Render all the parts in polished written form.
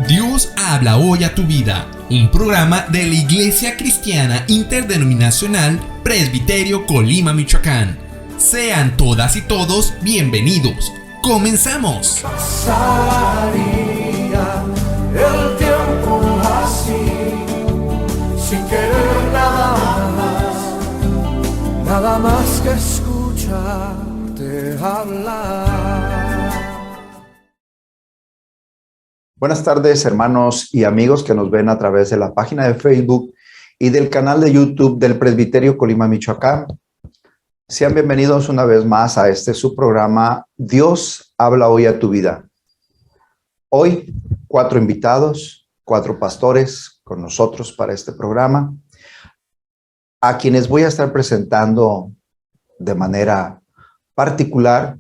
Dios habla hoy a tu vida, un programa de la Iglesia Cristiana Interdenominacional Presbiterio Colima, Michoacán. Sean todas y todos bienvenidos. ¡Comenzamos! Pasaría el tiempo así, sin querer nada más que escucharte hablar. Buenas tardes, hermanos y amigos que nos ven a través de la página de Facebook y del canal de YouTube del Presbiterio Colima, Michoacán. Sean bienvenidos una vez más a su programa Dios habla hoy a tu vida. Hoy, 4 invitados, 4 pastores con nosotros para este programa, a quienes voy a estar presentando de manera particular.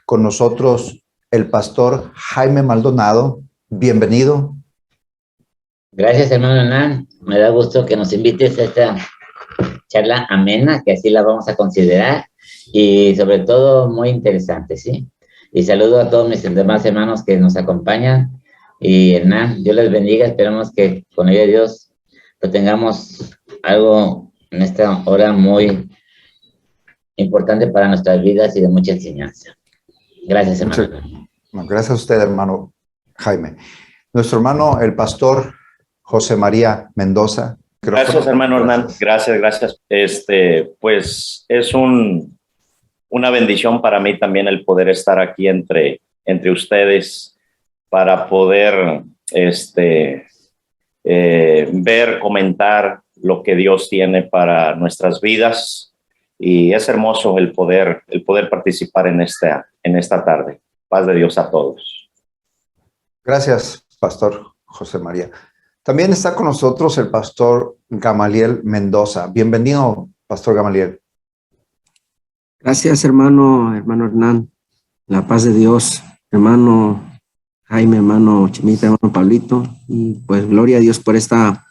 Con nosotros el pastor Jaime Maldonado. Bienvenido. Gracias, hermano Hernán. Me da gusto que nos invites a esta charla amena, que así la vamos a considerar, y sobre todo muy interesante, ¿sí? Y saludo a todos mis demás hermanos que nos acompañan. Y Hernán, Dios les bendiga. Esperamos que con ayuda de Dios pues tengamos algo en esta hora muy importante para nuestras vidas y de mucha enseñanza. Gracias, hermano. Gracias a usted, hermano Jaime. Nuestro hermano, el pastor José María Mendoza. Gracias, hermano Hernán. Gracias. Pues es una bendición para mí también el poder estar aquí entre ustedes para poder ver, comentar lo que Dios tiene para nuestras vidas, y es hermoso el poder participar en esta tarde. Paz de Dios a todos. Gracias, pastor José María. También está con nosotros el pastor Gamaliel Mendoza. Bienvenido, pastor Gamaliel. Gracias, hermano Hernán. La paz de Dios, hermano Jaime, hermano Chemita, hermano Pablito. Y pues gloria a Dios por esta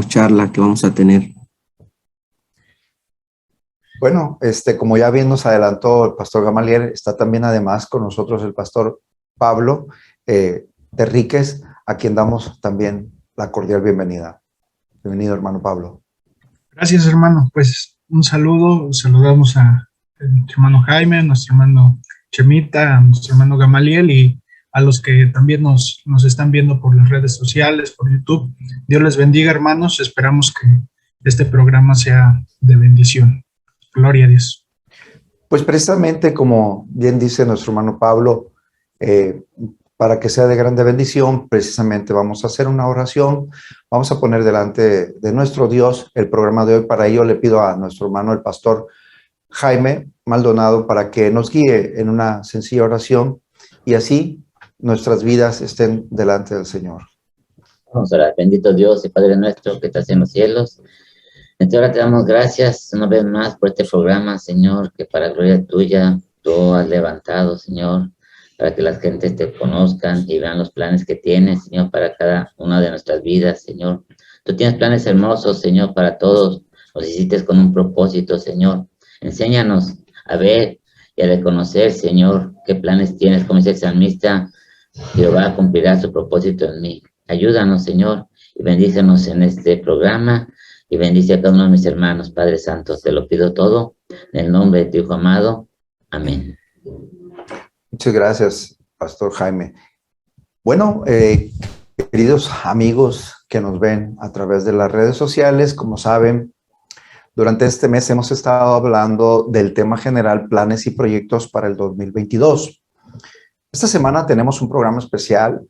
charla que vamos a tener. Bueno, como ya bien nos adelantó el pastor Gamaliel, está también además con nosotros el pastor Pablo Terríquez, a quien damos también la cordial bienvenida. Bienvenido, hermano Pablo. Gracias, hermano. Pues un saludo. Saludamos a nuestro hermano Jaime, a nuestro hermano Chemita, a nuestro hermano Gamaliel y a los que también nos están viendo por las redes sociales, por YouTube. Dios les bendiga, hermanos. Esperamos que este programa sea de bendición. Gloria a Dios. Pues precisamente como bien dice nuestro hermano Pablo, para que sea de grande bendición, precisamente vamos a hacer una oración. Vamos a poner delante de nuestro Dios el programa de hoy. Para ello le pido a nuestro hermano, el pastor Jaime Maldonado, para que nos guíe en una sencilla oración y así nuestras vidas estén delante del Señor. Vamos a orar. Bendito Dios y Padre nuestro que estás en los cielos. En esta hora te damos gracias una vez más por este programa, Señor, que para gloria tuya tú has levantado, Señor, para que las gentes te conozcan y vean los planes que tienes, Señor, para cada una de nuestras vidas, Señor. Tú tienes planes hermosos, Señor, para todos. Los hiciste con un propósito, Señor. Enséñanos a ver y a reconocer, Señor, qué planes tienes. Como dice el salmista, Jehová cumplirá su propósito en mí. Ayúdanos, Señor, y bendícenos en este programa, y bendice a cada uno de mis hermanos, Padre Santo. Te lo pido todo en el nombre de tu Hijo amado. Amén. Muchas gracias, pastor Jaime. Bueno, queridos amigos que nos ven a través de las redes sociales, como saben, durante este mes hemos estado hablando del tema general planes y proyectos para el 2022. Esta semana tenemos un programa especial,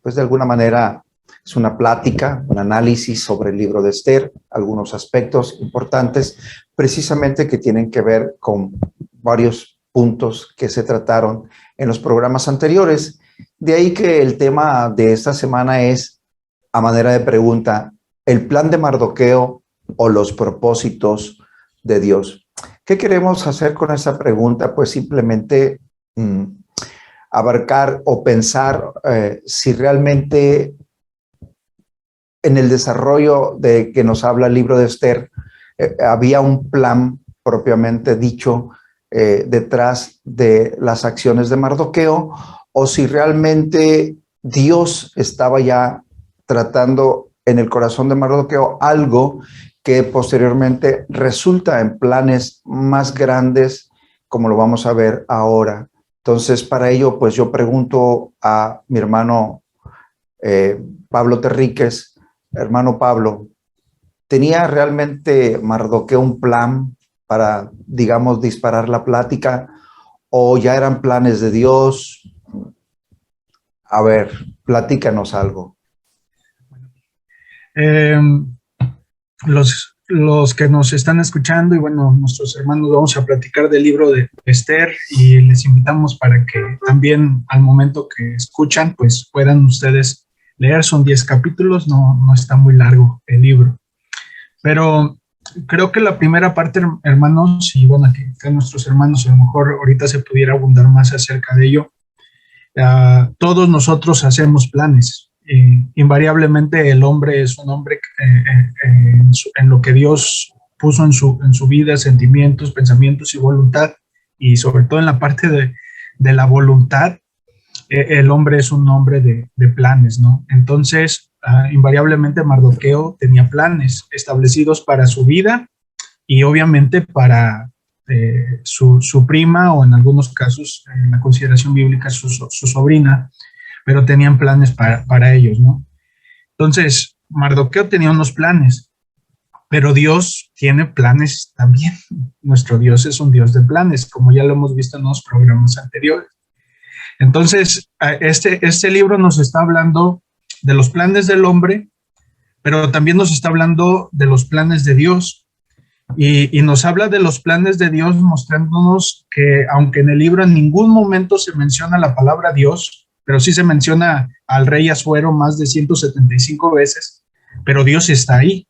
pues de alguna manera es una plática, un análisis sobre el libro de Esther, algunos aspectos importantes precisamente que tienen que ver con varios puntos que se trataron en los programas anteriores. De ahí que el tema de esta semana es, a manera de pregunta, ¿el plan de Mardoqueo o los propósitos de Dios? ¿Qué queremos hacer con esta pregunta? Pues simplemente abarcar o pensar si realmente en el desarrollo de que nos habla el libro de Esther había un plan propiamente dicho detrás de las acciones de Mardoqueo, o si realmente Dios estaba ya tratando en el corazón de Mardoqueo algo que posteriormente resulta en planes más grandes, como lo vamos a ver ahora. Entonces, para ello, pues yo pregunto a mi hermano Pablo Terríquez. Hermano Pablo, ¿tenía realmente Mardoqueo un plan para, digamos, disparar la plática, o ya eran planes de Dios? A ver, platícanos algo. Los que nos están escuchando y bueno, nuestros hermanos, vamos a platicar del libro de Esther y les invitamos para que también al momento que escuchan, pues puedan ustedes leer. Son 10 capítulos, no está muy largo el libro. Pero creo que la primera parte, hermanos, y bueno, que nuestros hermanos a lo mejor ahorita se pudiera abundar más acerca de ello. Todos nosotros hacemos planes. Invariablemente el hombre es un hombre en lo que Dios puso en su vida, sentimientos, pensamientos y voluntad, y sobre todo en la parte de la voluntad, el hombre es un hombre de planes, ¿no? Entonces, invariablemente Mardoqueo tenía planes establecidos para su vida y obviamente para su prima, o en algunos casos, en la consideración bíblica, su sobrina, pero tenían planes para ellos, ¿no? Entonces, Mardoqueo tenía unos planes, pero Dios tiene planes también. Nuestro Dios es un Dios de planes, como ya lo hemos visto en los programas anteriores. Entonces, este libro nos está hablando de los planes del hombre, pero también nos está hablando de los planes de Dios. Y nos habla de los planes de Dios, mostrándonos que aunque en el libro en ningún momento se menciona la palabra Dios, pero sí se menciona al rey Asuero más de 175 veces, pero Dios está ahí.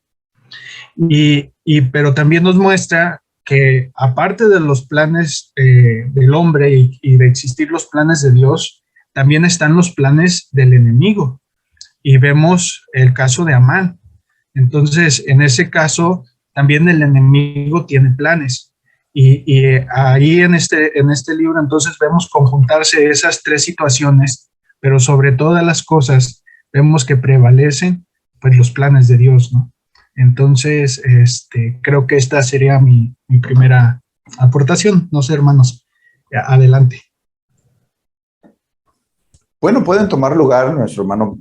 Pero también nos muestra que aparte de los planes del hombre y de existir los planes de Dios, también están los planes del enemigo. Y vemos el caso de Amán. Entonces, en ese caso, también el enemigo tiene planes. Y ahí en este libro, entonces, vemos conjuntarse esas tres situaciones, pero sobre todas las cosas, vemos que prevalecen, pues, los planes de Dios, ¿no? Entonces, creo que esta sería mi primera aportación. No sé, hermanos, adelante. Bueno, pueden tomar lugar, nuestro hermano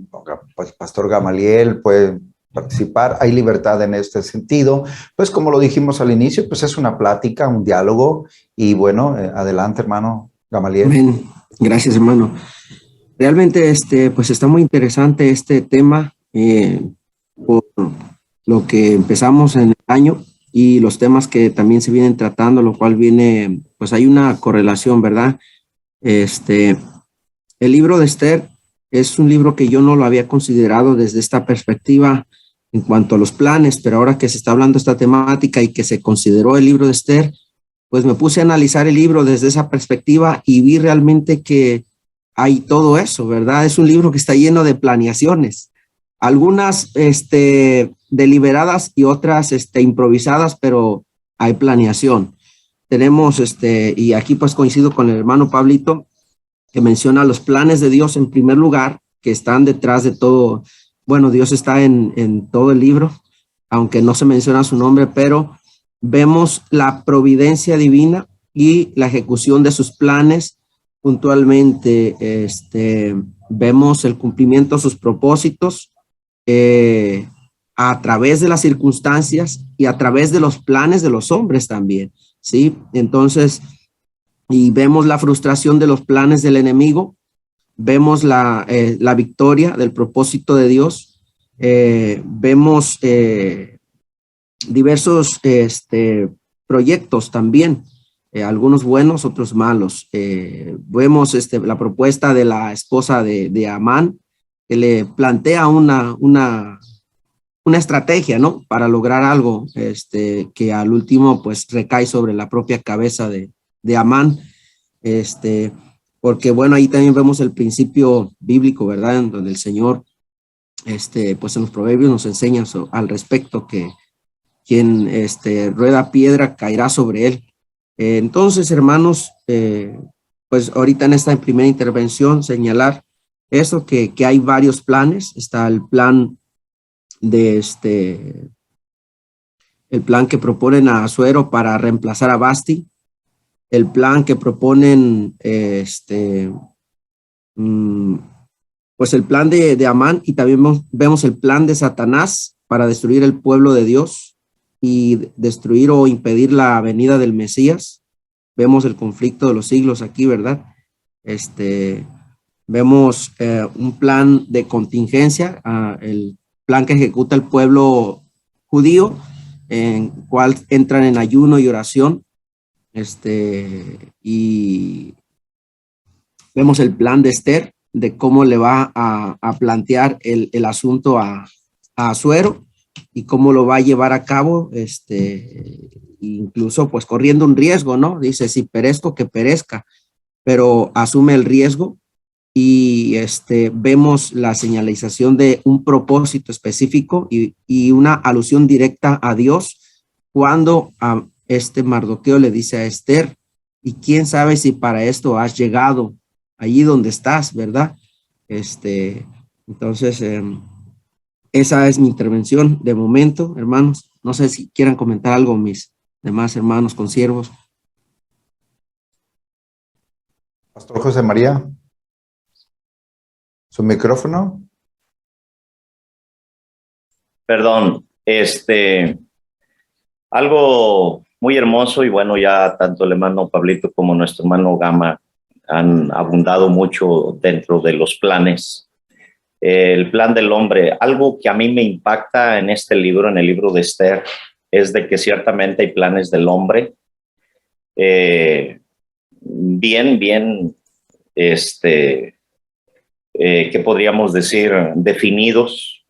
Pastor Gamaliel puede participar, hay libertad en este sentido. Pues como lo dijimos al inicio, pues es una plática, un diálogo, y bueno, adelante, hermano Gamaliel. Amén. Gracias, hermano. Realmente, pues está muy interesante este tema, por lo que empezamos en el año y los temas que también se vienen tratando, lo cual viene, pues hay una correlación, ¿verdad? El libro de Esther es un libro que yo no lo había considerado desde esta perspectiva en cuanto a los planes, pero ahora que se está hablando esta temática y que se consideró el libro de Esther, pues me puse a analizar el libro desde esa perspectiva y vi realmente que hay todo eso, ¿verdad? Es un libro que está lleno de planeaciones, algunas deliberadas y otras improvisadas, pero hay planeación. Tenemos, y aquí pues coincido con el hermano Pablito, que menciona los planes de Dios en primer lugar, que están detrás de todo. Bueno, Dios está en todo el libro, aunque no se menciona su nombre, pero vemos la providencia divina y la ejecución de sus planes puntualmente. Vemos el cumplimiento de sus propósitos a través de las circunstancias y a través de los planes de los hombres también, ¿sí? Entonces, y vemos la frustración de los planes del enemigo, vemos la victoria del propósito de Dios, vemos diversos proyectos también, algunos buenos, otros malos. Vemos la propuesta de la esposa de Amán, que le plantea una estrategia, ¿no? Para lograr algo que al último pues recae sobre la propia cabeza de Amán, porque bueno, ahí también vemos el principio bíblico, ¿verdad? En donde el Señor, pues en los proverbios nos enseña al respecto, que quien rueda piedra caerá sobre él. Entonces, hermanos, pues ahorita en esta primera intervención señalar eso, que hay varios planes. Está el plan el plan que proponen a Asuero para reemplazar a Basti, el plan que proponen pues el plan de Amán, y también vemos el plan de Satanás para destruir el pueblo de Dios y destruir o impedir la venida del Mesías. Vemos el conflicto de los siglos aquí, ¿verdad? Vemos un plan de contingencia, el plan que ejecuta el pueblo judío, en cual entran en ayuno y oración. Y vemos el plan de Esther, de cómo le va a plantear el asunto a Asuero y cómo lo va a llevar a cabo, incluso pues corriendo un riesgo, ¿no? Dice, si perezco, que perezca, pero asume el riesgo. Y vemos la señalización de un propósito específico y una alusión directa a Dios cuando a Mardoqueo le dice a Esther, y quién sabe si para esto has llegado allí donde estás, ¿verdad? Entonces, esa es mi intervención de momento, hermanos. No sé si quieran comentar algo mis demás hermanos consiervos. Pastor José María, su micrófono. Perdón, algo muy hermoso, y bueno, ya tanto el hermano Pablito como nuestro hermano Gama han abundado mucho dentro de los planes. El plan del hombre, algo que a mí me impacta en este libro, en el libro de Esther, es de que ciertamente hay planes del hombre bien, ¿qué podríamos decir? Definidos.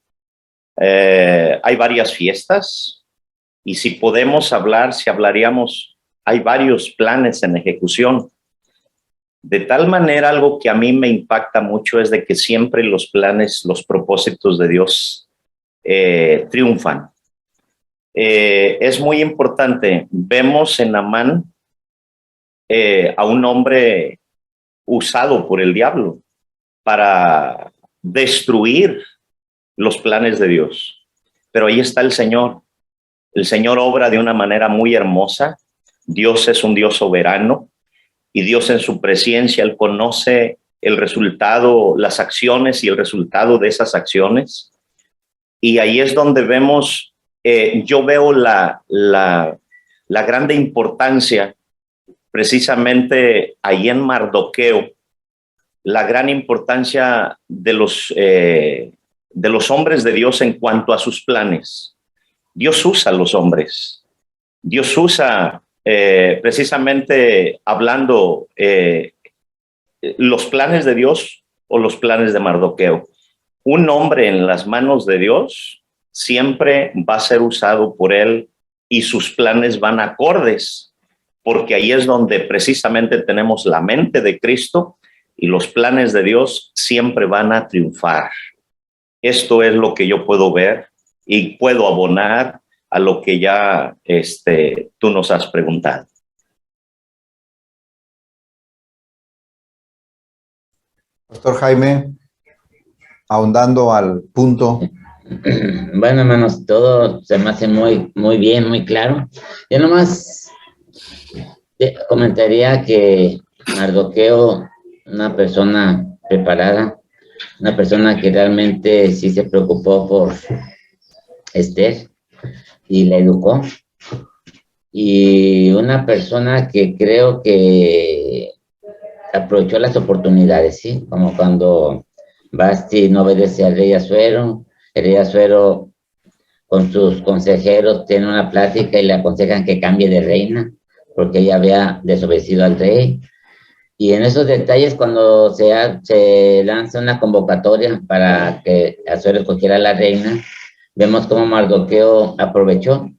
Hay varias fiestas, y si podemos hablar, si hablaríamos, hay varios planes en ejecución. De tal manera, algo que a mí me impacta mucho es de que siempre los planes, los propósitos de Dios triunfan. Es muy importante. Vemos en Amán a un hombre usado por el diablo para destruir los planes de Dios. Pero ahí está el Señor. El Señor obra de una manera muy hermosa. Dios es un Dios soberano, y Dios en su presencia, Él conoce el resultado, las acciones y el resultado de esas acciones. Y ahí es donde vemos, yo veo la grande importancia precisamente ahí en Mardoqueo, la gran importancia de los hombres de Dios en cuanto a sus planes. Dios usa a los hombres. Dios usa, precisamente hablando, los planes de Dios o los planes de Mardoqueo. Un hombre en las manos de Dios siempre va a ser usado por Él, y sus planes van acordes, porque ahí es donde precisamente tenemos la mente de Cristo, y los planes de Dios siempre van a triunfar. Esto es lo que yo puedo ver y puedo abonar a lo que ya tú nos has preguntado. Pastor Jaime, ahondando al punto. Bueno, hermanos, todo se me hace muy bien, muy claro. Yo nomás comentaría que Mardoqueo, una persona preparada, una persona que realmente sí se preocupó por Esther y la educó, y una persona que creo que aprovechó las oportunidades, ¿sí? Como cuando Basti no obedece al rey Asuero, el rey Asuero con sus consejeros tiene una plática y le aconsejan que cambie de reina porque ella había desobedecido al rey. Y en esos detalles, cuando se lanza una convocatoria para que Asuero escogiera a la reina, vemos cómo Mardoqueo aprovechó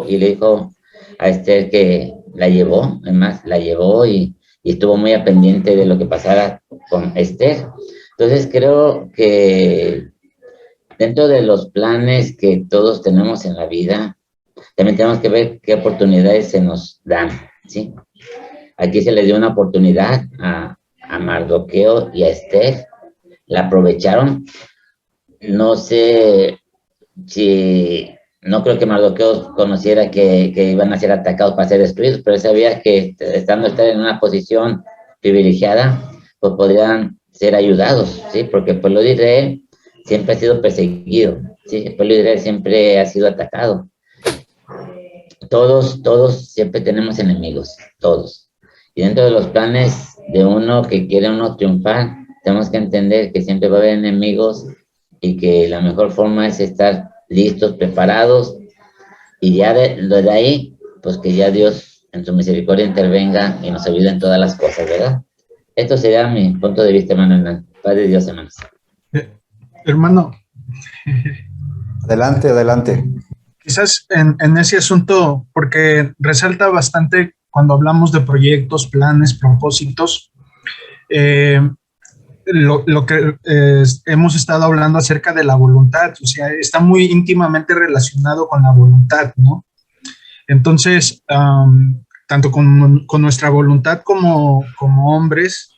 y le dijo a Esther que la llevó, además la llevó y estuvo muy pendiente de lo que pasara con Esther. Entonces creo que dentro de los planes que todos tenemos en la vida, también tenemos que ver qué oportunidades se nos dan. ¿sí? Aquí se le dio una oportunidad a Mardoqueo y a Esther, la aprovecharon. No sé si, no creo que Mardoqueo conociera que iban a ser atacados para ser destruidos, pero él sabía que estando Esther en una posición privilegiada, pues podrían ser ayudados, ¿sí? Porque el pueblo de Israel siempre ha sido perseguido, ¿sí? El pueblo de Israel siempre ha sido atacado. Todos siempre tenemos enemigos, todos. Y dentro de los planes de uno que quiere uno triunfar, tenemos que entender que siempre va a haber enemigos y que la mejor forma es estar listos, preparados, y ya de ahí, pues que ya Dios en su misericordia intervenga y nos ayude en todas las cosas, ¿verdad? Esto sería mi punto de vista, hermano Hernán. Padre Dios, hermanos. Hermano. Adelante, adelante. Quizás en ese asunto, porque resalta bastante cuando hablamos de proyectos, planes, propósitos, lo que hemos estado hablando acerca de la voluntad, o sea, está muy íntimamente relacionado con la voluntad, ¿no? Entonces, tanto con nuestra voluntad como hombres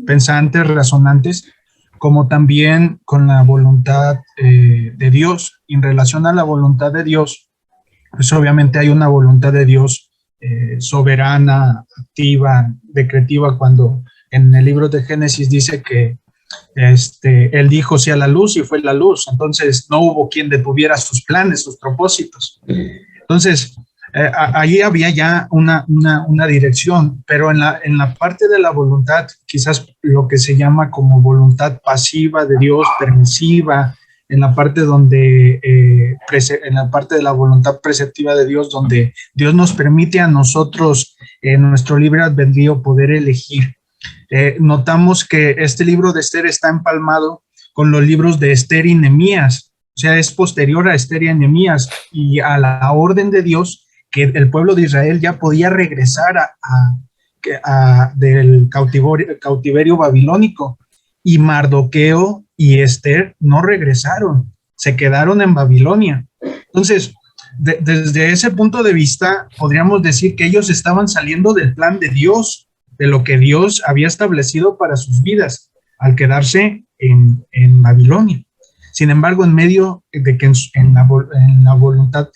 pensantes, razonantes, como también con la voluntad de Dios. En relación a la voluntad de Dios, pues obviamente hay una voluntad de Dios soberana, activa, decretiva, cuando en el libro de Génesis dice que él dijo sea la luz y fue la luz. Entonces no hubo quien detuviera sus planes, sus propósitos. Entonces, allí había ya una dirección, pero en la parte de la voluntad, quizás lo que se llama como voluntad pasiva de Dios, permisiva, en la parte donde, en la parte de la voluntad preceptiva de Dios, donde Dios nos permite a nosotros, en nuestro libre albedrío, poder elegir. Notamos que este libro de Esther está empalmado con los libros de Esther y Nehemías, o sea, es posterior a Esther y a Nehemías, y a la orden de Dios que el pueblo de Israel ya podía regresar del cautiverio babilónico, y Mardoqueo y Esther no regresaron, se quedaron en Babilonia. Entonces, desde ese punto de vista, podríamos decir que ellos estaban saliendo del plan de Dios, de lo que Dios había establecido para sus vidas, al quedarse en Babilonia. Sin embargo, en medio de que en la voluntad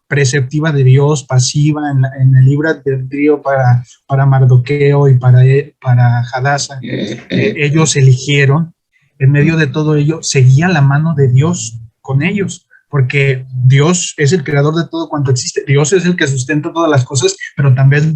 preceptiva de Dios, pasiva, en el libre albedrío para Mardoqueo y para Hadasa, ellos eligieron, en medio de todo ello, seguía la mano de Dios con ellos, porque Dios es el creador de todo cuanto existe, Dios es el que sustenta todas las cosas, pero también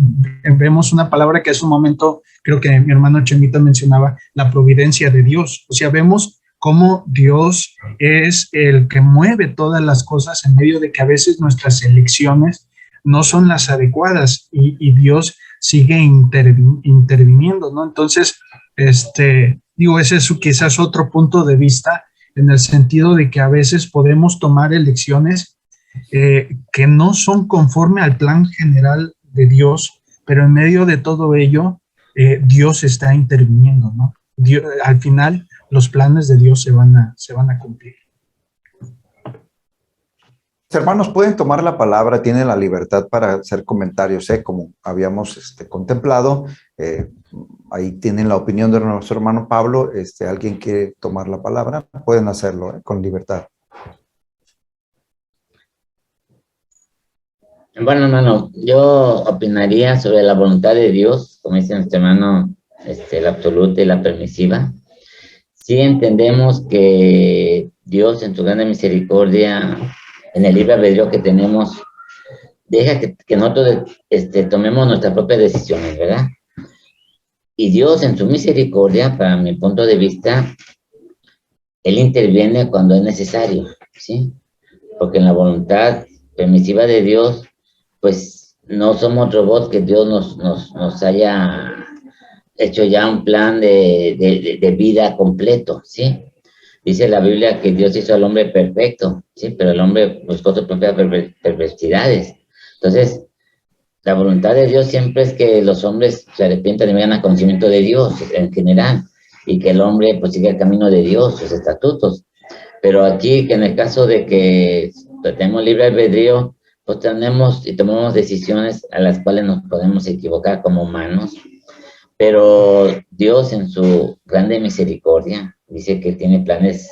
vemos una palabra que hace un momento, creo que mi hermano Chemita mencionaba, la providencia de Dios. O sea, vemos cómo Dios es el que mueve todas las cosas en medio de que a veces nuestras elecciones no son las adecuadas y Dios sigue interviniendo, ¿no? Entonces, digo, ese es quizás otro punto de vista, en el sentido de que a veces podemos tomar elecciones que no son conforme al plan general de Dios, pero en medio de todo ello, Dios está interviniendo, ¿no? Dios, al final, los planes de Dios se van a cumplir. Hermanos, pueden tomar la palabra, tienen la libertad para hacer comentarios, como habíamos contemplado. Ahí tienen la opinión de nuestro hermano Pablo. ¿Alguien quiere tomar la palabra? Pueden hacerlo con libertad. Bueno, hermano, yo opinaría sobre la voluntad de Dios, como dice nuestro hermano, la absoluta y la permisiva. Sí entendemos que Dios, en su grande misericordia, en el libre albedrío que tenemos, deja que nosotros tomemos nuestras propias decisiones, ¿verdad? Y Dios, en su misericordia, para mi punto de vista, Él interviene cuando es necesario, ¿sí? Porque en la voluntad permisiva de Dios, pues no somos robots que Dios nos haya hecho ya un plan de vida completo, ¿sí? Dice la Biblia que Dios hizo al hombre perfecto, ¿sí? Pero el hombre buscó sus propias perversidades. Entonces, la voluntad de Dios siempre es que los hombres se arrepientan y vengan a conocimiento de Dios en general, y que el hombre pues siga el camino de Dios, sus estatutos. Pero aquí, que en el caso de que tenemos libre albedrío, pues tenemos y tomamos decisiones a las cuales nos podemos equivocar como humanos, pero Dios en su grande misericordia dice que tiene planes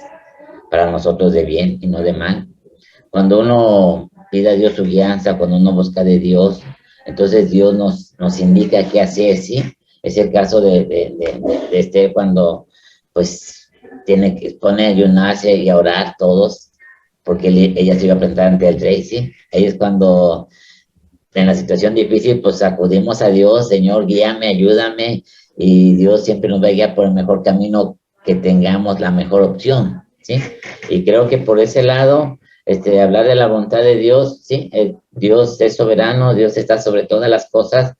para nosotros de bien y no de mal. Cuando uno pide a Dios su guianza, cuando uno busca de Dios, entonces Dios nos indica qué hacer, ¿sí? Es el caso de Esther cuando pues pone a ayunarse y a orar todos, porque ella se iba a presentar ante el rey, ¿sí? Ahí es cuando en la situación difícil pues acudimos a Dios, Señor, guíame, ayúdame, y Dios siempre nos va a guiar por el mejor camino, que tengamos la mejor opción, ¿sí? Y creo que por ese lado, hablar de la voluntad de Dios, ¿sí? Dios es soberano, Dios está sobre todas las cosas,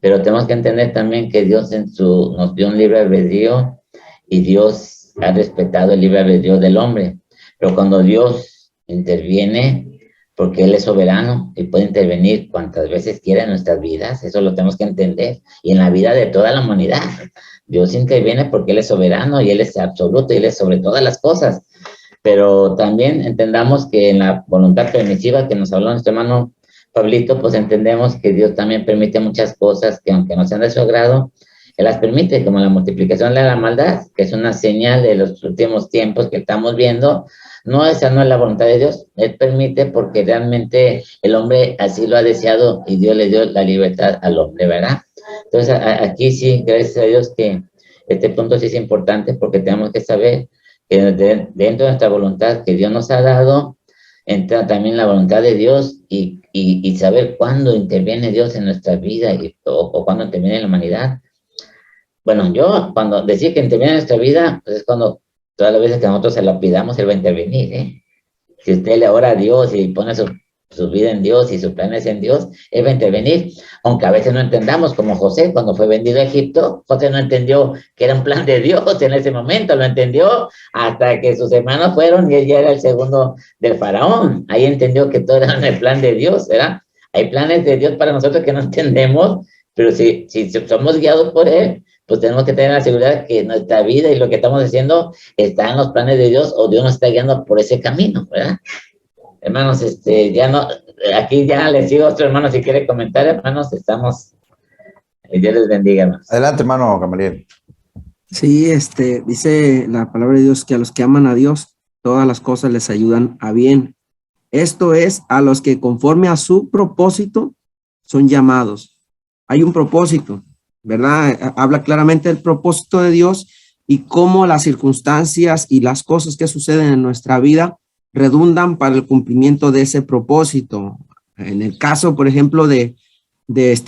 pero tenemos que entender también que Dios nos dio un libre albedrío, y Dios ha respetado el libre albedrío del hombre. Pero cuando Dios interviene, porque Él es soberano y puede intervenir cuantas veces quiera en nuestras vidas, eso lo tenemos que entender, y en la vida de toda la humanidad. Dios interviene porque Él es soberano y Él es absoluto y Él es sobre todas las cosas. Pero también entendamos que en la voluntad permisiva que nos habló nuestro hermano Pablito, pues entendemos que Dios también permite muchas cosas que aunque no sean de su agrado, Él las permite, como la multiplicación de la maldad, que es una señal de los últimos tiempos que estamos viendo. No, esa no es la voluntad de Dios. Él permite porque realmente el hombre así lo ha deseado y Dios le dio la libertad al hombre, ¿verdad? Entonces, aquí sí, gracias a Dios que este punto sí es importante, porque tenemos que saber que dentro de nuestra voluntad que Dios nos ha dado, entra también la voluntad de Dios, y saber cuándo interviene Dios en nuestra vida o cuándo interviene en la humanidad. Bueno, yo cuando decía que interviene en nuestra vida, pues es cuando todas las veces que nosotros se lo pidamos, Él va a intervenir, ¿eh? Si usted le ora a Dios y pone su vida en Dios y sus planes en Dios, Él va a intervenir. Aunque a veces no entendamos, como José, cuando fue vendido a Egipto, José no entendió que era un plan de Dios en ese momento, lo entendió hasta que sus hermanos fueron y él ya era el segundo del faraón. Ahí entendió que todo era el plan de Dios, ¿verdad? Hay planes de Dios para nosotros que no entendemos, pero si somos guiados por Él, pues tenemos que tener la seguridad que nuestra vida y lo que estamos haciendo está en los planes de Dios, o Dios nos está guiando por ese camino, ¿verdad? Hermanos, ya no, aquí ya les sigo a otro hermano si quiere comentar, hermanos, estamos, Dios les bendiga, hermanos. Adelante, hermano Gamaliel. Sí, dice la palabra de Dios que a los que aman a Dios, todas las cosas les ayudan a bien. Esto es, a los que conforme a su propósito son llamados. Hay un propósito, ¿verdad? Habla claramente del propósito de Dios y cómo las circunstancias y las cosas que suceden en nuestra vida redundan para el cumplimiento de ese propósito. En el caso, por ejemplo, de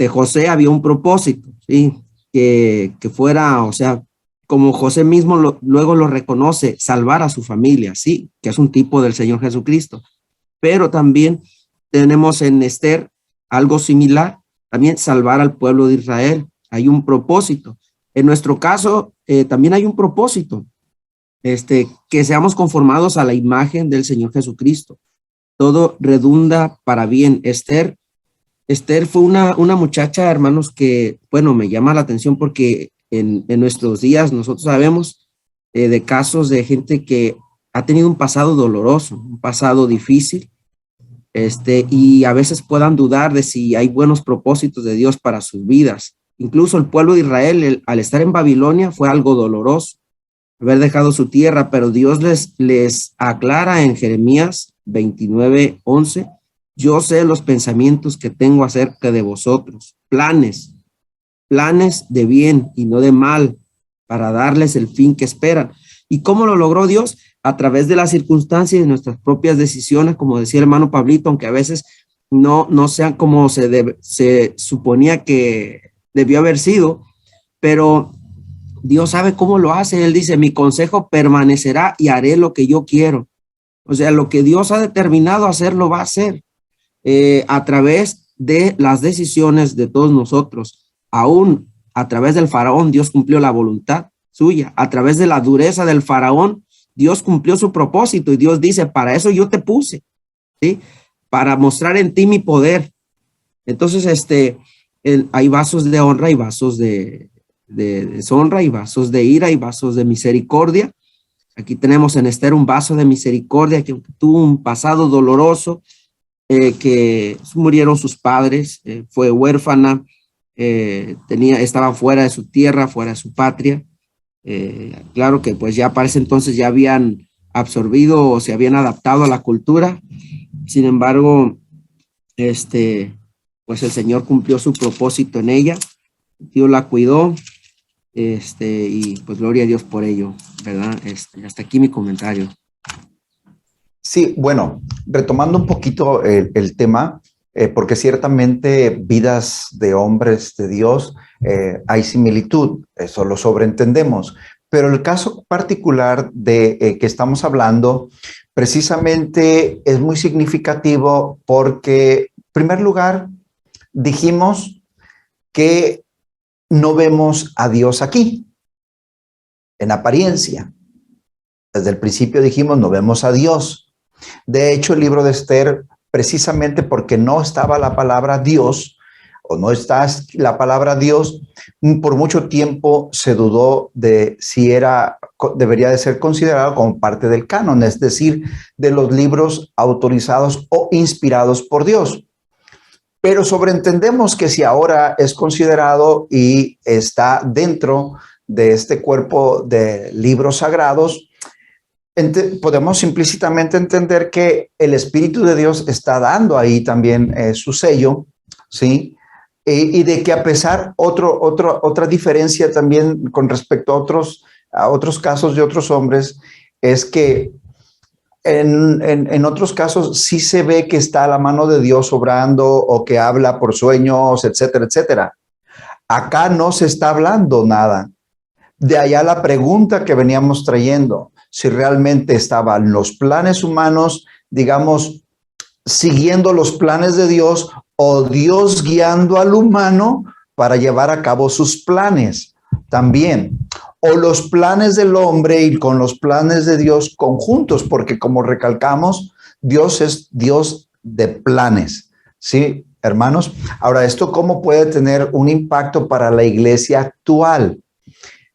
José, había un propósito, ¿sí? Que fuera, o sea, como José mismo luego lo reconoce, salvar a su familia, sí, que es un tipo del Señor Jesucristo. Pero también tenemos en Esther algo similar, también salvar al pueblo de Israel. Hay un propósito. En nuestro caso, también hay un propósito, que seamos conformados a la imagen del Señor Jesucristo. Todo redunda para bien. Esther fue una muchacha, hermanos, que, bueno, me llama la atención porque en nuestros días nosotros sabemos de casos de gente que ha tenido un pasado doloroso, un pasado difícil, y a veces puedan dudar de si hay buenos propósitos de Dios para sus vidas. Incluso el pueblo de Israel, al estar en Babilonia, fue algo doloroso, haber dejado su tierra, pero Dios les aclara en Jeremías 29:11, yo sé los pensamientos que tengo acerca de vosotros, planes de bien y no de mal, para darles el fin que esperan. ¿Y cómo lo logró Dios? A través de las circunstancias y de nuestras propias decisiones, como decía el hermano Pablito, aunque a veces no sean como se suponía que debió haber sido, pero Dios sabe cómo lo hace. Él dice, mi consejo permanecerá y haré lo que yo quiero. O sea, lo que Dios ha determinado hacer, lo va a hacer a través de las decisiones de todos nosotros. Aún a través del faraón, Dios cumplió la voluntad suya. A través de la dureza del faraón, Dios cumplió su propósito, y Dios dice, para eso yo te puse, ¿sí? Para mostrar en ti mi poder. Entonces, hay vasos de honra y vasos de deshonra, y vasos de ira y vasos de misericordia. Aquí tenemos en Esther un vaso de misericordia que tuvo un pasado doloroso, que murieron sus padres, fue huérfana, estaba fuera de su tierra, fuera de su patria. Claro que pues ya para ese entonces ya habían absorbido o se habían adaptado a la cultura. Sin embargo, pues el Señor cumplió su propósito en ella. Dios la cuidó, y pues gloria a Dios por ello, ¿verdad? Hasta aquí mi comentario. Sí, bueno, retomando un poquito el tema, porque ciertamente vidas de hombres de Dios hay similitud, eso lo sobreentendemos, pero el caso particular de que estamos hablando precisamente es muy significativo porque, en primer lugar, dijimos que no vemos a Dios aquí, en apariencia. Desde el principio dijimos, no vemos a Dios. De hecho, el libro de Esther, precisamente porque no estaba la palabra Dios, o no está la palabra Dios, por mucho tiempo se dudó de si debería de ser considerado como parte del canon, es decir, de los libros autorizados o inspirados por Dios. Pero sobreentendemos que si ahora es considerado y está dentro de este cuerpo de libros sagrados, podemos implícitamente entender que el Espíritu de Dios está dando ahí también su sello, ¿sí? Y de que a pesar, otra diferencia también con respecto a otros casos de otros hombres, es que en otros casos sí se ve que está la mano de Dios obrando o que habla por sueños, etcétera, etcétera. Acá no se está hablando nada. De allá la pregunta que veníamos trayendo, si realmente estaban los planes humanos, digamos, siguiendo los planes de Dios o Dios guiando al humano para llevar a cabo sus planes también. O los planes del hombre y con los planes de Dios conjuntos, porque como recalcamos, Dios es Dios de planes, ¿sí, hermanos? Ahora, ¿esto cómo puede tener un impacto para la iglesia actual?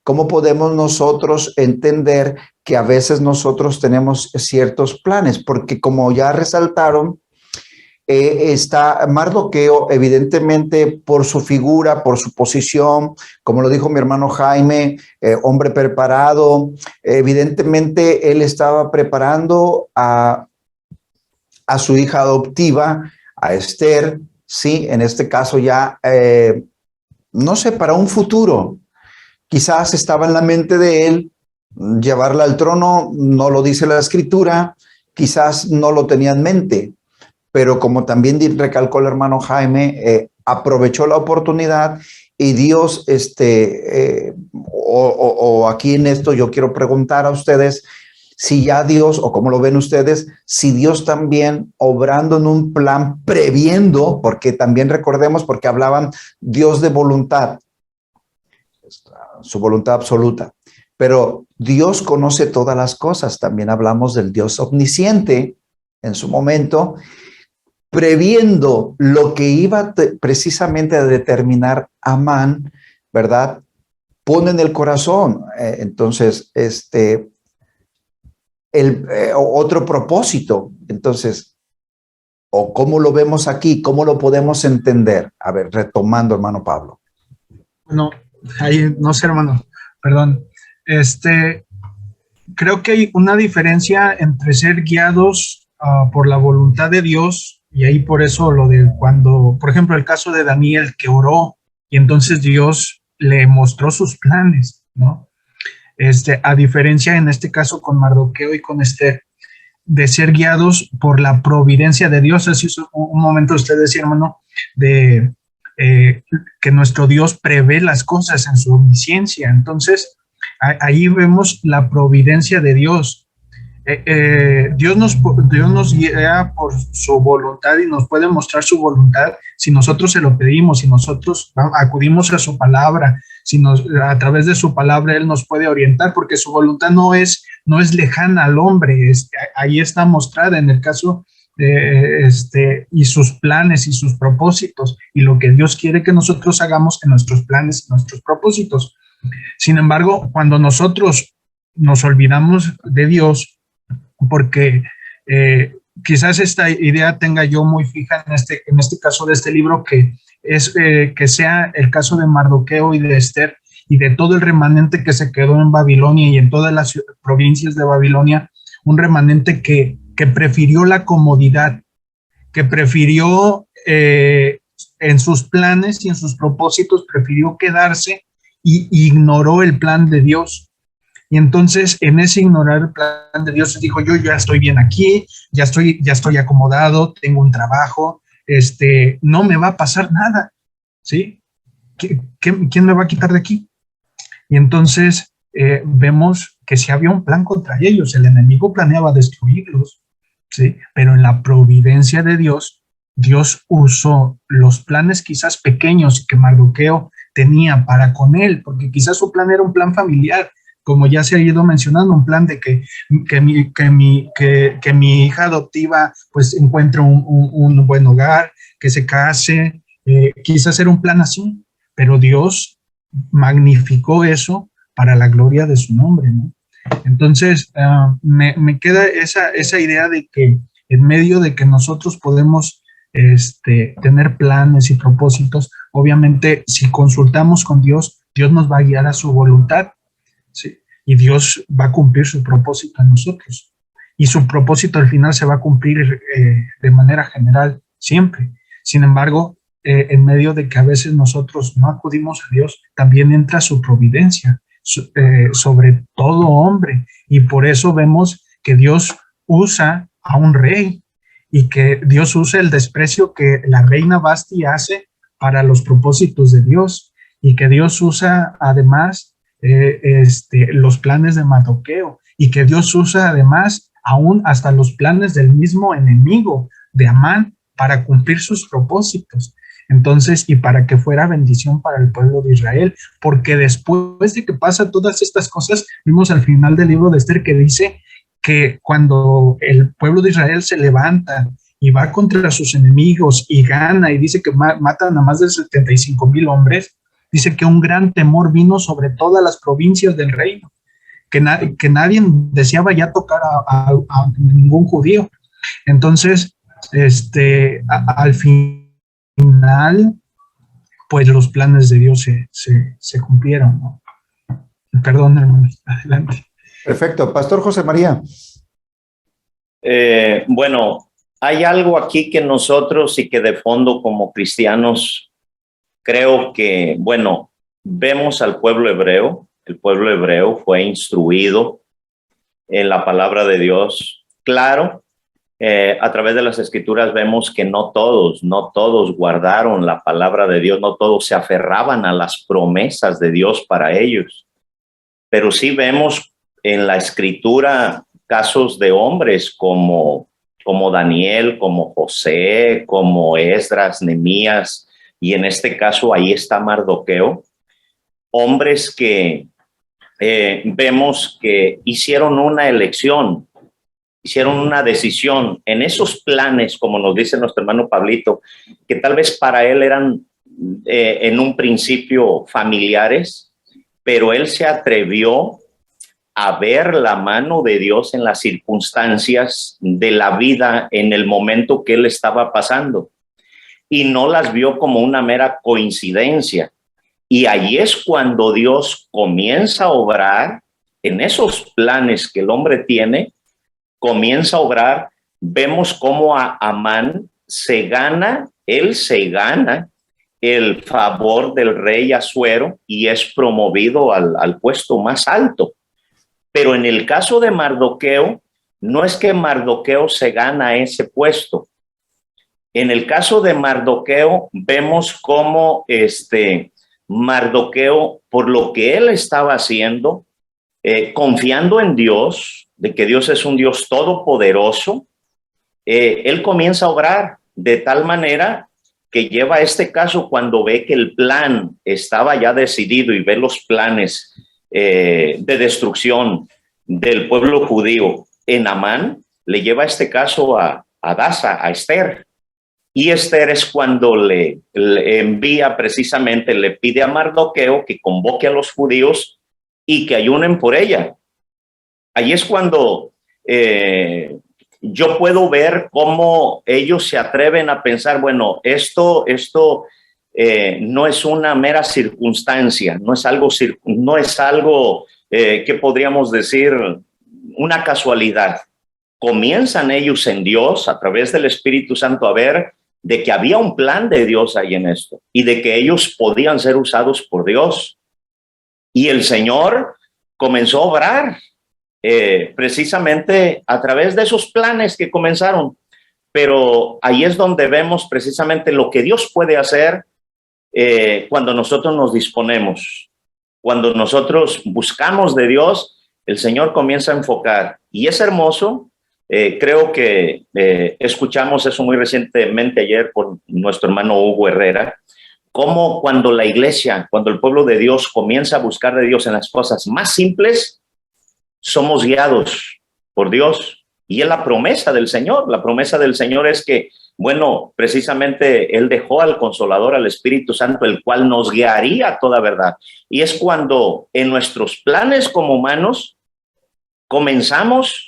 ¿Cómo podemos nosotros entender que a veces nosotros tenemos ciertos planes? Porque como ya resaltaron, está Mardoqueo, evidentemente por su figura, por su posición, como lo dijo mi hermano Jaime, hombre preparado, evidentemente él estaba preparando a su hija adoptiva, a Esther, sí, en este caso ya, no sé, para un futuro. Quizás estaba en la mente de él llevarla al trono, no lo dice la escritura, quizás no lo tenía en mente, pero como también recalcó el hermano Jaime, aprovechó la oportunidad y Dios, aquí en esto yo quiero preguntar a ustedes si ya Dios, o cómo lo ven ustedes, si Dios también obrando en un plan, previendo, porque también recordemos, porque hablaban Dios de voluntad, su voluntad absoluta, pero Dios conoce todas las cosas. También hablamos del Dios omnisciente en su momento, previendo lo que iba precisamente a determinar Amán, ¿verdad? Pone en el corazón, entonces, otro propósito. Entonces, o cómo lo vemos aquí, cómo lo podemos entender. A ver, retomando, hermano Pablo. No, ahí no sé, hermano, perdón. Creo que hay una diferencia entre ser guiados por la voluntad de Dios, y ahí por eso lo de cuando, por ejemplo, el caso de Daniel que oró y entonces Dios le mostró sus planes, ¿no? A diferencia en este caso con Mardoqueo y con Esther, de ser guiados por la providencia de Dios. Así es, un momento usted decía, hermano, de que nuestro Dios prevé las cosas en su omnisciencia. Entonces, ahí vemos la providencia de Dios. Dios nos guía por su voluntad y nos puede mostrar su voluntad si nosotros se lo pedimos, si nosotros acudimos a su palabra, a través de su palabra Él nos puede orientar, porque su voluntad no es lejana al hombre. Ahí está mostrada en el caso y sus planes y sus propósitos y lo que Dios quiere que nosotros hagamos en nuestros planes y nuestros propósitos. Sin embargo, cuando nosotros nos olvidamos de Dios porque quizás esta idea tenga yo muy fija en este caso de este libro, que es que sea el caso de Mardoqueo y de Esther y de todo el remanente que se quedó en Babilonia y en todas las provincias de Babilonia, un remanente que prefirió la comodidad, que prefirió en sus planes y en sus propósitos, prefirió quedarse y ignoró el plan de Dios. Y entonces, en ese ignorar el plan de Dios, dijo: yo ya estoy bien aquí, ya estoy acomodado, tengo un trabajo, no me va a pasar nada, ¿sí? ¿Quién me va a quitar de aquí? Y entonces vemos que sí había un plan contra ellos, el enemigo planeaba destruirlos, ¿sí? Pero en la providencia de Dios, Dios usó los planes quizás pequeños que Mardoqueo tenía para con él, porque quizás su plan era un plan familiar, como ya se ha ido mencionando, un plan de que mi hija adoptiva pues encuentre un buen hogar, que se case, quizás era un plan así, pero Dios magnificó eso para la gloria de su nombre, ¿no? Entonces, me queda esa idea de que en medio de que nosotros podemos tener planes y propósitos, obviamente si consultamos con Dios, Dios nos va a guiar a su voluntad, ¿sí? Y Dios va a cumplir su propósito en nosotros. Y su propósito al final se va a cumplir de manera general siempre. Sin embargo, en medio de que a veces nosotros no acudimos a Dios, también entra su providencia sobre todo hombre. Y por eso vemos que Dios usa a un rey y que Dios usa el desprecio que la reina Vasti hace para los propósitos de Dios, y que Dios usa además los planes de Mardoqueo, y que Dios usa además aún hasta los planes del mismo enemigo de Amán para cumplir sus propósitos. Entonces, y para que fuera bendición para el pueblo de Israel, porque después de que pasan todas estas cosas, vimos al final del libro de Esther que dice que cuando el pueblo de Israel se levanta y va contra sus enemigos y gana, y dice que matan a más de 75,000 hombres, dice que un gran temor vino sobre todas las provincias del reino, que nadie deseaba ya tocar a ningún judío. Entonces, al final, pues los planes de Dios se cumplieron, ¿no? Perdón, hermano, adelante. Perfecto. Pastor José María. Bueno, hay algo aquí que nosotros y que de fondo como cristianos creo que, bueno, vemos al pueblo hebreo. El pueblo hebreo fue instruido en la palabra de Dios. Claro, a través de las escrituras vemos que no todos guardaron la palabra de Dios, no todos se aferraban a las promesas de Dios para ellos. Pero sí vemos en la escritura casos de hombres como Daniel, como José, como Esdras, Nehemías, y en este caso ahí está Mardoqueo, hombres que vemos que hicieron una elección, hicieron una decisión en esos planes, como nos dice nuestro hermano Pablito, que tal vez para él eran en un principio familiares, pero él se atrevió a ver la mano de Dios en las circunstancias de la vida en el momento que él estaba pasando, y no las vio como una mera coincidencia. Y ahí es cuando Dios comienza a obrar en esos planes que el hombre tiene, comienza a obrar. Vemos cómo a Amán él se gana el favor del rey Asuero y es promovido al puesto más alto. Pero en el caso de Mardoqueo, no es que Mardoqueo se gana ese puesto. En el caso de Mardoqueo, vemos cómo Mardoqueo, por lo que él estaba haciendo, confiando en Dios, de que Dios es un Dios todopoderoso, él comienza a obrar de tal manera que lleva a este caso, cuando ve que el plan estaba ya decidido y ve los planes de destrucción del pueblo judío en Amán, le lleva este caso a Hadasa, a Esther. Y Esther es cuando le envía precisamente, le pide a Mardoqueo que convoque a los judíos y que ayunen por ella. Ahí es cuando yo puedo ver cómo ellos se atreven a pensar, bueno, esto no es una mera circunstancia, no es algo que podríamos decir una casualidad. Comienzan ellos en Dios a través del Espíritu Santo a ver de que había un plan de Dios ahí en esto y de que ellos podían ser usados por Dios. Y el Señor comenzó a obrar precisamente a través de esos planes que comenzaron. Pero ahí es donde vemos precisamente lo que Dios puede hacer cuando nosotros nos disponemos. Cuando nosotros buscamos de Dios, el Señor comienza a enfocar. Y es hermoso. Creo que escuchamos eso muy recientemente ayer por nuestro hermano Hugo Herrera, cómo cuando la iglesia, cuando el pueblo de Dios comienza a buscar de Dios en las cosas más simples, somos guiados por Dios. Y es la promesa del Señor. La promesa del Señor es que, bueno, precisamente Él dejó al Consolador, al Espíritu Santo, el cual nos guiaría a toda verdad. Y es cuando en nuestros planes como humanos comenzamos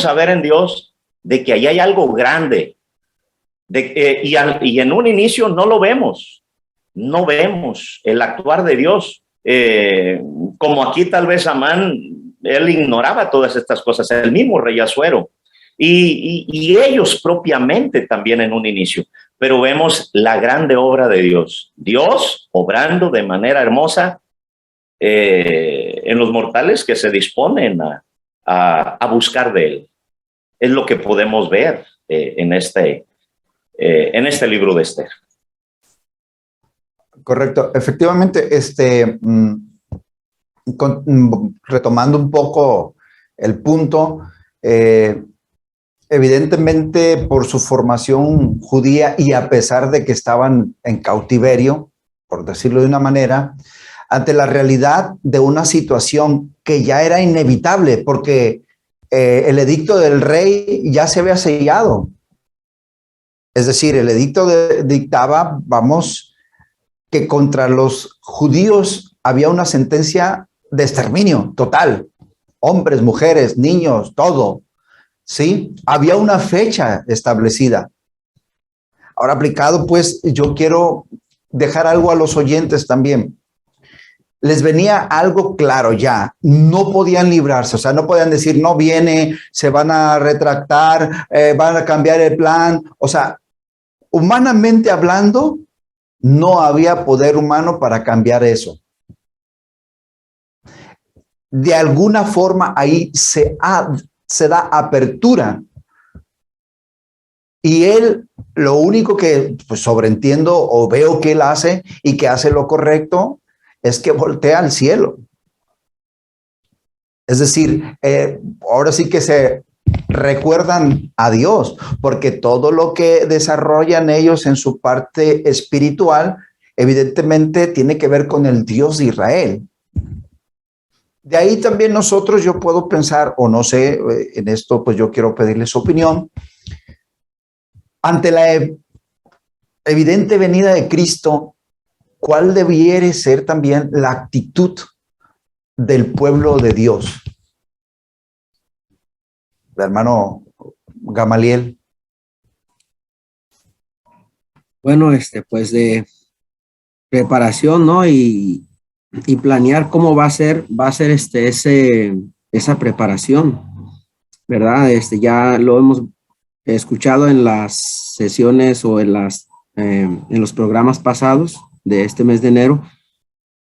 a ver en Dios de que ahí hay algo grande. Y en un inicio no lo vemos. No vemos el actuar de Dios. Como aquí tal vez Amán, él ignoraba todas estas cosas, el mismo rey Asuero. Y ellos propiamente también en un inicio. Pero vemos la grande obra de Dios. Dios obrando de manera hermosa en los mortales que se disponen a buscar de Él. Es lo que podemos ver en este libro de Esther. Correcto. Efectivamente, retomando un poco el punto, evidentemente por su formación judía y a pesar de que estaban en cautiverio, por decirlo de una manera, ante la realidad de una situación que ya era inevitable, porque el edicto del rey ya se había sellado. Es decir, el edicto dictaba, que contra los judíos había una sentencia de exterminio total. Hombres, mujeres, niños, todo. ¿Sí? Había una fecha establecida. Ahora aplicado, pues, yo quiero dejar algo a los oyentes también. Les venía algo claro ya, no podían librarse, o sea, no podían decir, no viene, se van a retractar, van a cambiar el plan, o sea, humanamente hablando, no había poder humano para cambiar eso. De alguna forma ahí se da apertura y él, lo único que pues, sobreentiendo o veo que él hace y que hace lo correcto, es que voltea al cielo. Es decir, ahora sí que se recuerdan a Dios, porque todo lo que desarrollan ellos en su parte espiritual, evidentemente tiene que ver con el Dios de Israel. De ahí también nosotros, yo puedo pensar, o no sé, en esto pues yo quiero pedirles su opinión, ante la evidente venida de Cristo, ¿cuál debiera ser también la actitud del pueblo de Dios? El hermano Gamaliel. Bueno, pues de preparación, ¿no? Y planear cómo va a ser esa preparación, ¿verdad? Ya lo hemos escuchado en las sesiones o en los programas pasados de este mes de enero,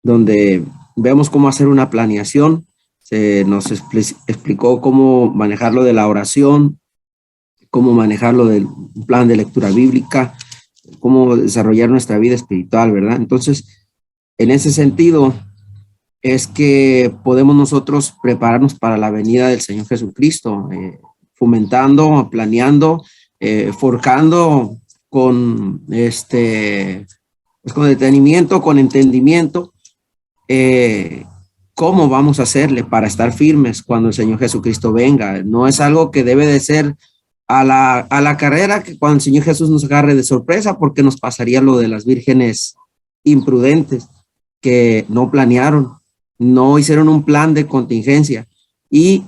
donde vemos cómo hacer una planeación. Se nos explicó cómo manejarlo de la oración, cómo manejarlo del plan de lectura bíblica, cómo desarrollar nuestra vida espiritual, ¿verdad? Entonces, en ese sentido, es que podemos nosotros prepararnos para la venida del Señor Jesucristo, fomentando, planeando, forjando con con detenimiento, con entendimiento, cómo vamos a hacerle para estar firmes cuando el Señor Jesucristo venga. No es algo que debe de ser a la carrera, que cuando el Señor Jesús nos agarre de sorpresa, porque nos pasaría lo de las vírgenes imprudentes que no planearon, no hicieron un plan de contingencia, y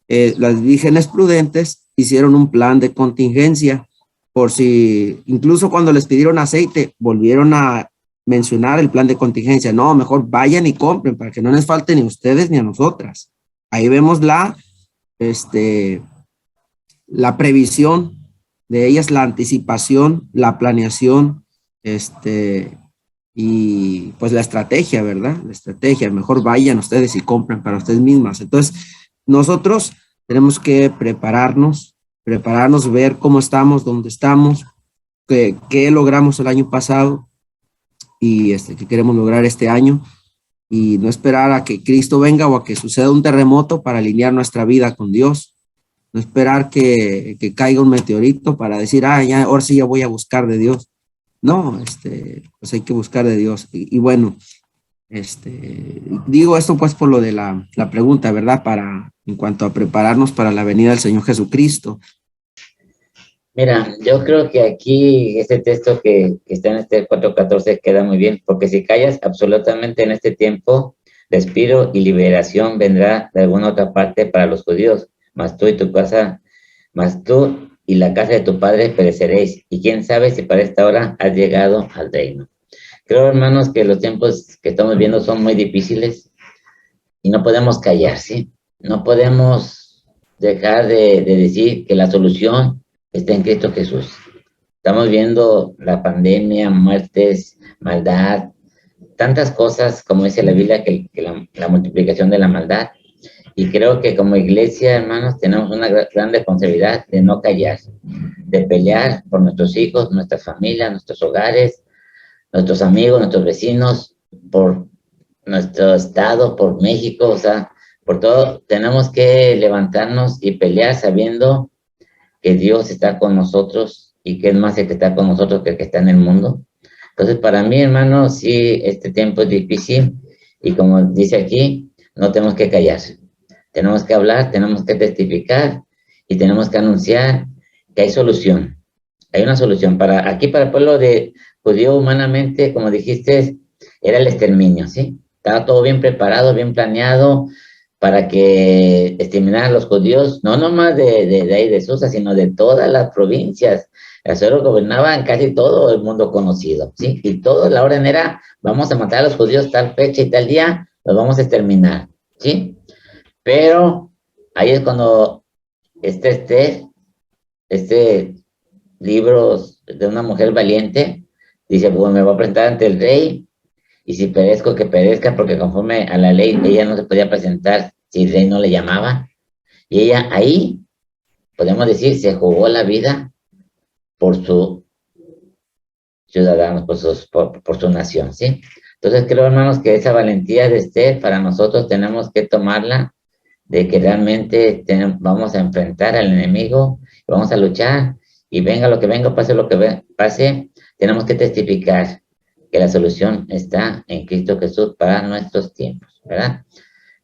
las vírgenes prudentes hicieron un plan de contingencia por si, incluso cuando les pidieron aceite, volvieron a mencionar el plan de contingencia. No, mejor vayan y compren para que no les falte ni a ustedes ni a nosotras. Ahí vemos la previsión de ellas, la anticipación, la planeación, y pues la estrategia, ¿verdad? La estrategia, mejor vayan ustedes y compren para ustedes mismas. Entonces, nosotros tenemos que prepararnos, ver cómo estamos, dónde estamos, qué logramos el año pasado y qué queremos lograr este año, y no esperar a que Cristo venga o a que suceda un terremoto para alinear nuestra vida con Dios. No esperar que caiga un meteorito para decir, ya, ahora sí ya voy a buscar de Dios. No, pues hay que buscar de Dios. Y bueno, digo esto pues por lo de la pregunta, ¿verdad? En cuanto a prepararnos para la venida del Señor Jesucristo. Mira, yo creo que aquí este texto que está en este 4:14 queda muy bien, porque si callas absolutamente en este tiempo, respiro y liberación vendrá de alguna otra parte para los judíos, mas tú y la casa de tu padre pereceréis, y quién sabe si para esta hora has llegado al reino. Creo, hermanos, que los tiempos que estamos viendo son muy difíciles y no podemos callar, ¿sí? No podemos dejar de decir que la solución está en Cristo Jesús. Estamos viendo la pandemia, muertes, maldad, tantas cosas, como dice la Biblia, que la multiplicación de la maldad. Y creo que como iglesia, hermanos, tenemos una gran responsabilidad de no callar, de pelear por nuestros hijos, nuestras familias, nuestros hogares, nuestros amigos, nuestros vecinos, por nuestro estado, por México, o sea, por todo. Tenemos que levantarnos y pelear sabiendo que Dios está con nosotros y que es más el que está con nosotros que el que está en el mundo. Entonces, para mí, hermano, sí, este tiempo es difícil y como dice aquí, no tenemos que callar. Tenemos que hablar, tenemos que testificar y tenemos que anunciar que hay solución. Hay una solución. Aquí para el pueblo de judío, humanamente, como dijiste, era el exterminio, ¿sí? Estaba todo bien preparado, bien planeado para que exterminaran a los judíos, no nomás de ahí de Susa, sino de todas las provincias. Solo gobernaban casi todo el mundo conocido, ¿sí? Y toda la orden era, vamos a matar a los judíos tal fecha y tal día, los vamos a exterminar, ¿sí? Pero ahí es cuando este libro de una mujer valiente dice, pues me voy a presentar ante el rey, y si perezco, que perezca, porque conforme a la ley ella no se podía presentar si el rey no le llamaba. Y ella ahí, podemos decir, se jugó la vida por sus ciudadanos, por su nación, ¿sí? Entonces creo, hermanos, que esa valentía de Esther, para nosotros tenemos que tomarla, de que realmente vamos a enfrentar al enemigo, vamos a luchar, y venga lo que venga, pase lo que pase, tenemos que testificar que la solución está en Cristo Jesús para nuestros tiempos, ¿verdad?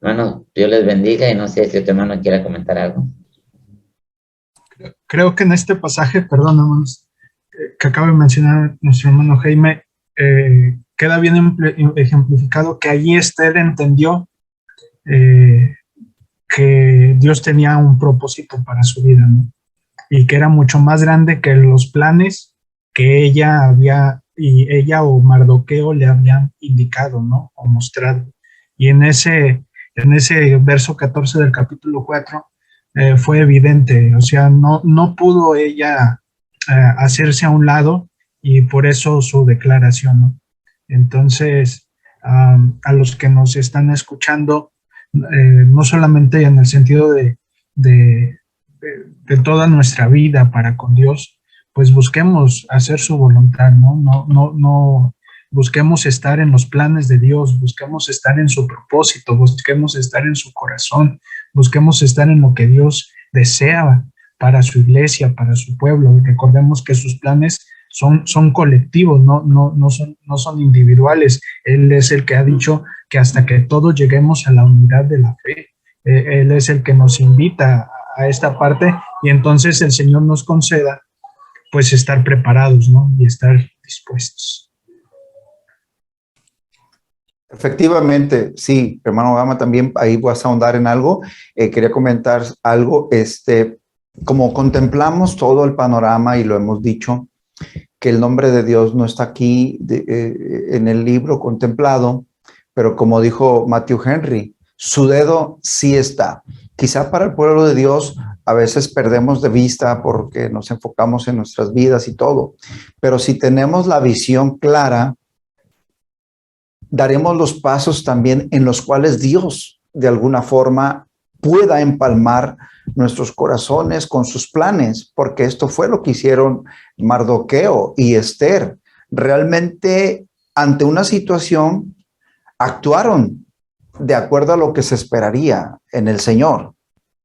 Hermano, Dios les bendiga, y no sé si tu hermano quiera comentar algo. Creo que en este pasaje, perdón, hermanos, que acaba de mencionar nuestro hermano Jaime, queda bien ejemplificado que allí Esther entendió que Dios tenía un propósito para su vida, ¿no? Y que era mucho más grande que los planes que ella o Mardoqueo le habían indicado, ¿no? O mostrado. Y en ese verso 14 del capítulo 4 fue evidente, o sea, no pudo ella hacerse a un lado, y por eso su declaración, ¿no? Entonces, a los que nos están escuchando, no solamente en el sentido de toda nuestra vida para con Dios, pues busquemos hacer su voluntad, ¿no? No busquemos estar en los planes de Dios, busquemos estar en su propósito, busquemos estar en su corazón, busquemos estar en lo que Dios desea para su iglesia, para su pueblo. Recordemos que sus planes son colectivos, no son individuales. Él es el que ha dicho que hasta que todos lleguemos a la unidad de la fe, Él es el que nos invita a esta parte, y entonces el Señor nos conceda pues estar preparados, ¿no? Y estar dispuestos. Efectivamente, sí, hermano Gama, también ahí vas a ahondar en algo. Quería comentar algo. como contemplamos todo el panorama y lo hemos dicho, que el nombre de Dios no está aquí en el libro contemplado, pero como dijo Matthew Henry, su dedo sí está. Quizá para el pueblo de Dios a veces perdemos de vista porque nos enfocamos en nuestras vidas y todo, pero si tenemos la visión clara, daremos los pasos también en los cuales Dios de alguna forma pueda empalmar nuestros corazones con sus planes, porque esto fue lo que hicieron Mardoqueo y Esther. Realmente ante una situación actuaron de acuerdo a lo que se esperaría en el Señor,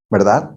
¿verdad?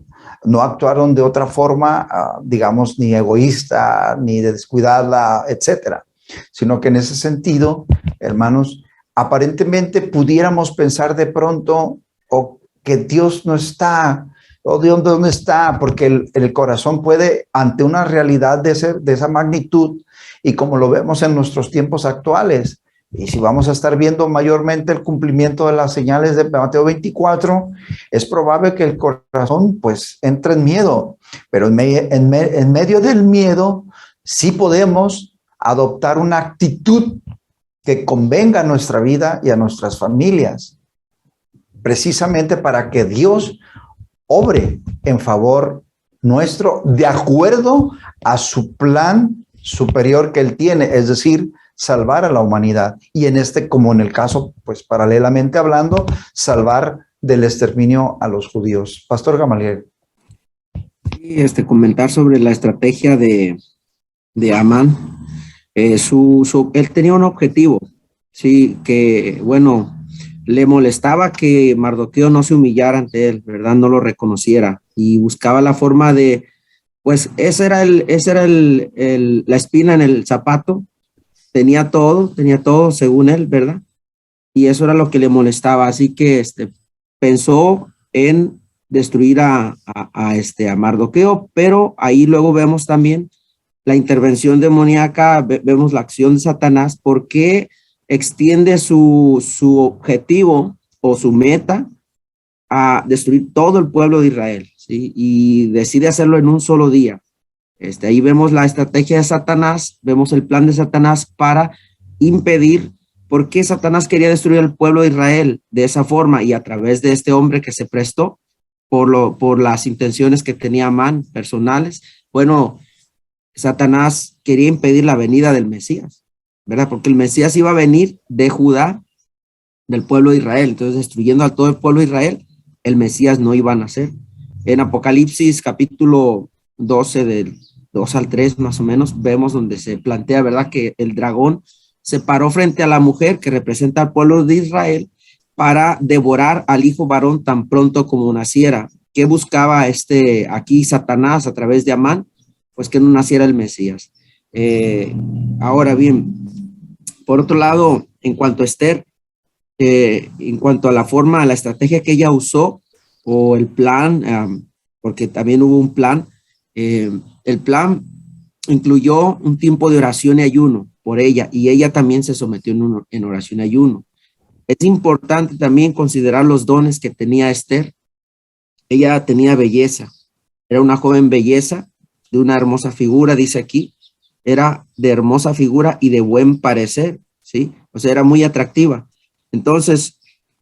No actuaron de otra forma, digamos, ni egoísta, ni de descuidarla, etcétera, sino que en ese sentido, hermanos, aparentemente pudiéramos pensar de pronto o que Dios no está, o Dios dónde está, porque el corazón puede, ante una realidad de esa magnitud, y como lo vemos en nuestros tiempos actuales, y si vamos a estar viendo mayormente el cumplimiento de las señales de Mateo 24, es probable que el corazón pues entre en miedo, pero en medio del miedo sí podemos adoptar una actitud que convenga a nuestra vida y a nuestras familias, precisamente para que Dios obre en favor nuestro de acuerdo a su plan superior que Él tiene, es decir, salvar a la humanidad. Y en como en el caso, pues paralelamente hablando, salvar del exterminio a los judíos. Pastor Gamaliel. Y comentar sobre la estrategia de Amán. Él tenía un objetivo, sí, que bueno, le molestaba que Mardoqueo no se humillara ante él, ¿verdad? No lo reconociera y buscaba la forma de, pues esa era la espina en el zapato. Tenía todo según él, ¿verdad? Y eso era lo que le molestaba, así que pensó en destruir a Mardoqueo, pero ahí luego vemos también la intervención demoníaca, vemos la acción de Satanás, porque extiende su objetivo o su meta a destruir todo el pueblo de Israel, ¿sí? Y decide hacerlo en un solo día. Ahí vemos la estrategia de Satanás, vemos el plan de Satanás para impedir, porque Satanás quería destruir el pueblo de Israel de esa forma y a través de este hombre que se prestó por las intenciones que tenía Amán personales. Bueno, Satanás quería impedir la venida del Mesías, ¿verdad? Porque el Mesías iba a venir de Judá, del pueblo de Israel. Entonces, destruyendo a todo el pueblo de Israel, el Mesías no iba a nacer. En Apocalipsis capítulo 12, del 2 al 3 más o menos, vemos donde se plantea, ¿verdad?, que el dragón se paró frente a la mujer que representa al pueblo de Israel para devorar al hijo varón tan pronto como naciera. ¿Qué buscaba aquí Satanás a través de Amán? Pues que no naciera el Mesías. Ahora bien, por otro lado, en cuanto a Esther, en cuanto a la forma, a la estrategia que ella usó o el plan, porque también hubo un plan, el plan incluyó un tiempo de oración y ayuno por ella, y ella también se sometió en oración y ayuno. Es importante también considerar los dones que tenía Esther. Ella tenía belleza, era una joven belleza, de una hermosa figura, dice aquí, era de hermosa figura y de buen parecer, ¿sí? O sea, era muy atractiva. Entonces,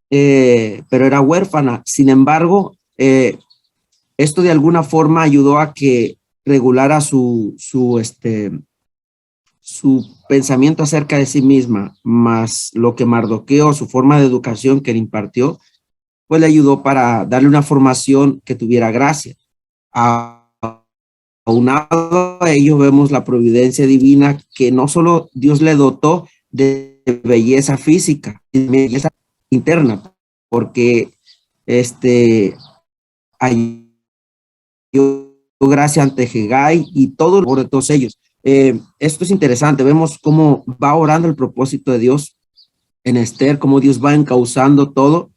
pero era huérfana. Sin embargo, esto de alguna forma ayudó a que regulara su pensamiento acerca de sí misma, más lo que Mardoqueo, su forma de educación que le impartió, pues le ayudó para darle una formación que tuviera gracia. Aunado a ello, vemos la providencia divina, que no solo Dios le dotó de belleza física, de belleza interna, porque hay gracia ante Hegai y todo por todos ellos. Esto es interesante, vemos cómo va orando el propósito de Dios en Esther, cómo Dios va encauzando todo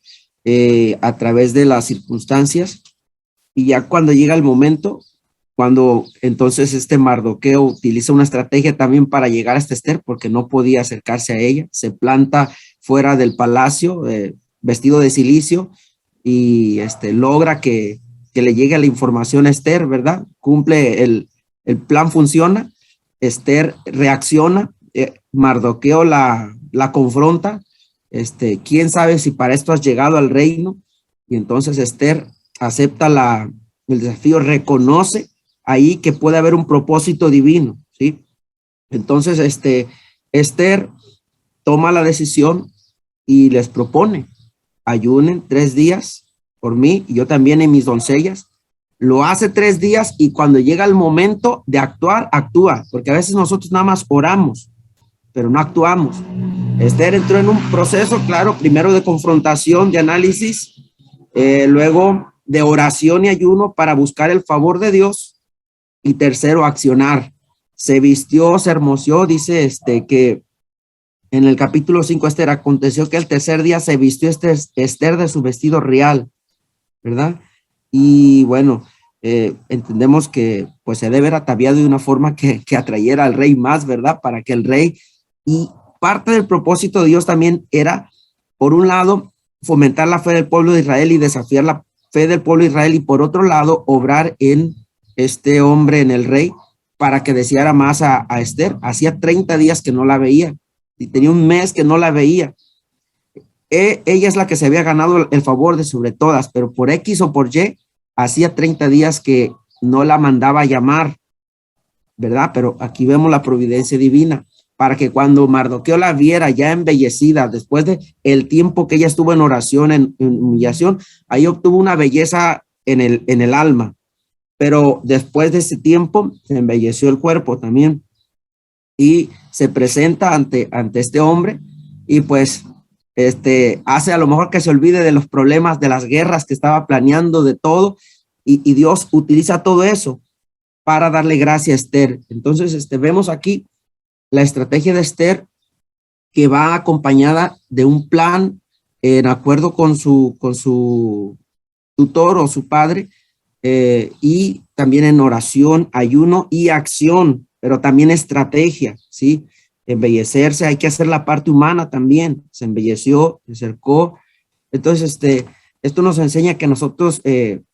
a través de las circunstancias, y ya cuando llega el momento, cuando entonces Mardoqueo utiliza una estrategia también para llegar hasta Esther, porque no podía acercarse a ella, se planta fuera del palacio, vestido de cilicio, y logra que que le llegue la información a Esther, ¿verdad? Cumple el plan, funciona, Esther reacciona, Mardoqueo la confronta, quién sabe si para esto has llegado al reino, y entonces Esther acepta el desafío, reconoce ahí que puede haber un propósito divino, ¿sí? Entonces, Esther toma la decisión y les propone, ayunen 3 días por mí y yo también en mis doncellas. Lo hace 3 días y cuando llega el momento de actuar, actúa, porque a veces nosotros nada más oramos, pero no actuamos. Esther entró en un proceso, claro, primero de confrontación, de análisis, luego de oración y ayuno para buscar el favor de Dios, y tercero, accionar. Se vistió, se hermoseó, dice que en el capítulo 5, Esther, aconteció que el tercer día se vistió Esther de su vestido real, ¿verdad? Y bueno, entendemos que pues se debe haber ataviado de una forma que atrayera al rey más, ¿verdad? Para que el rey, y parte del propósito de Dios también era, por un lado, fomentar la fe del pueblo de Israel y desafiar la fe del pueblo de Israel, y por otro lado, obrar en este hombre, en el rey, para que deseara más a Esther. Hacía 30 días que no la veía, y tenía un mes que no la veía. Ella es la que se había ganado el favor de sobre todas, pero por X o por Y, hacía 30 días que no la mandaba a llamar, ¿verdad? Pero aquí vemos la providencia divina, para que cuando Mardoqueo la viera ya embellecida, después de el tiempo que ella estuvo en oración, en humillación, ahí obtuvo una belleza en el alma, pero después de ese tiempo se embelleció el cuerpo también, y se presenta ante este hombre, y pues hace a lo mejor que se olvide de los problemas, de las guerras que estaba planeando, de todo, y Dios utiliza todo eso para darle gracia a Esther. Entonces, vemos aquí la estrategia de Esther, que va acompañada de un plan en acuerdo con su tutor o su padre, y también en oración, ayuno y acción, pero también estrategia, ¿sí? Embellecerse, hay que hacer la parte humana también. Se embelleció, se acercó. Entonces, esto nos enseña que nosotros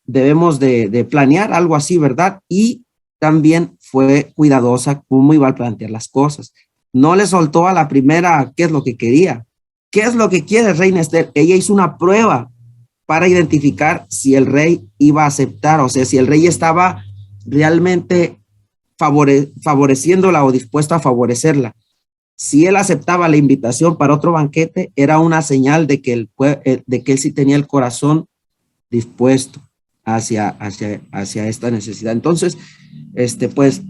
debemos de planear algo así, ¿verdad? Y también fue cuidadosa cómo iba a plantear las cosas. No le soltó a la primera qué es lo que quería. ¿Qué es lo que quiere, reina Esther? Ella hizo una prueba para identificar si el rey iba a aceptar, o sea, si el rey estaba realmente favoreciéndola o dispuesto a favorecerla. Si él aceptaba la invitación para otro banquete, era una señal de que él sí tenía el corazón dispuesto hacia esta necesidad. Entonces, pues,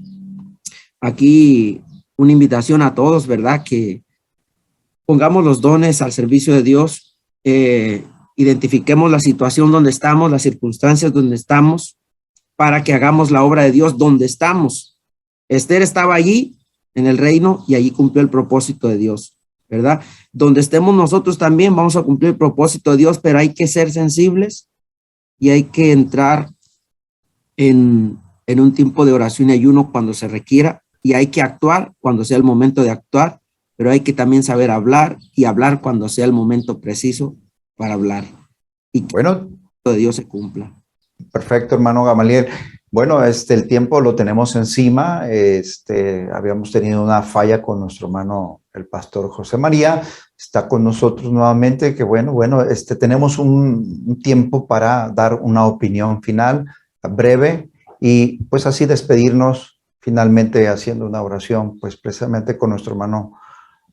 aquí una invitación a todos, ¿verdad? Que pongamos los dones al servicio de Dios, identifiquemos la situación donde estamos, las circunstancias donde estamos, para que hagamos la obra de Dios donde estamos. Esther estaba allí en el reino y allí cumplió el propósito de Dios, ¿verdad? Donde estemos nosotros también vamos a cumplir el propósito de Dios, pero hay que ser sensibles y hay que entrar en un tiempo de oración y ayuno cuando se requiera, y hay que actuar cuando sea el momento de actuar, pero hay que también saber hablar y hablar cuando sea el momento preciso para hablar. Y que el propósito de Dios se cumpla. Perfecto, hermano Gamaliel. Bueno, el tiempo lo tenemos encima. Habíamos tenido una falla con nuestro hermano, el pastor José María. Está con nosotros nuevamente, que tenemos un tiempo para dar una opinión final, breve, y pues así despedirnos, finalmente haciendo una oración, pues precisamente con nuestro hermano,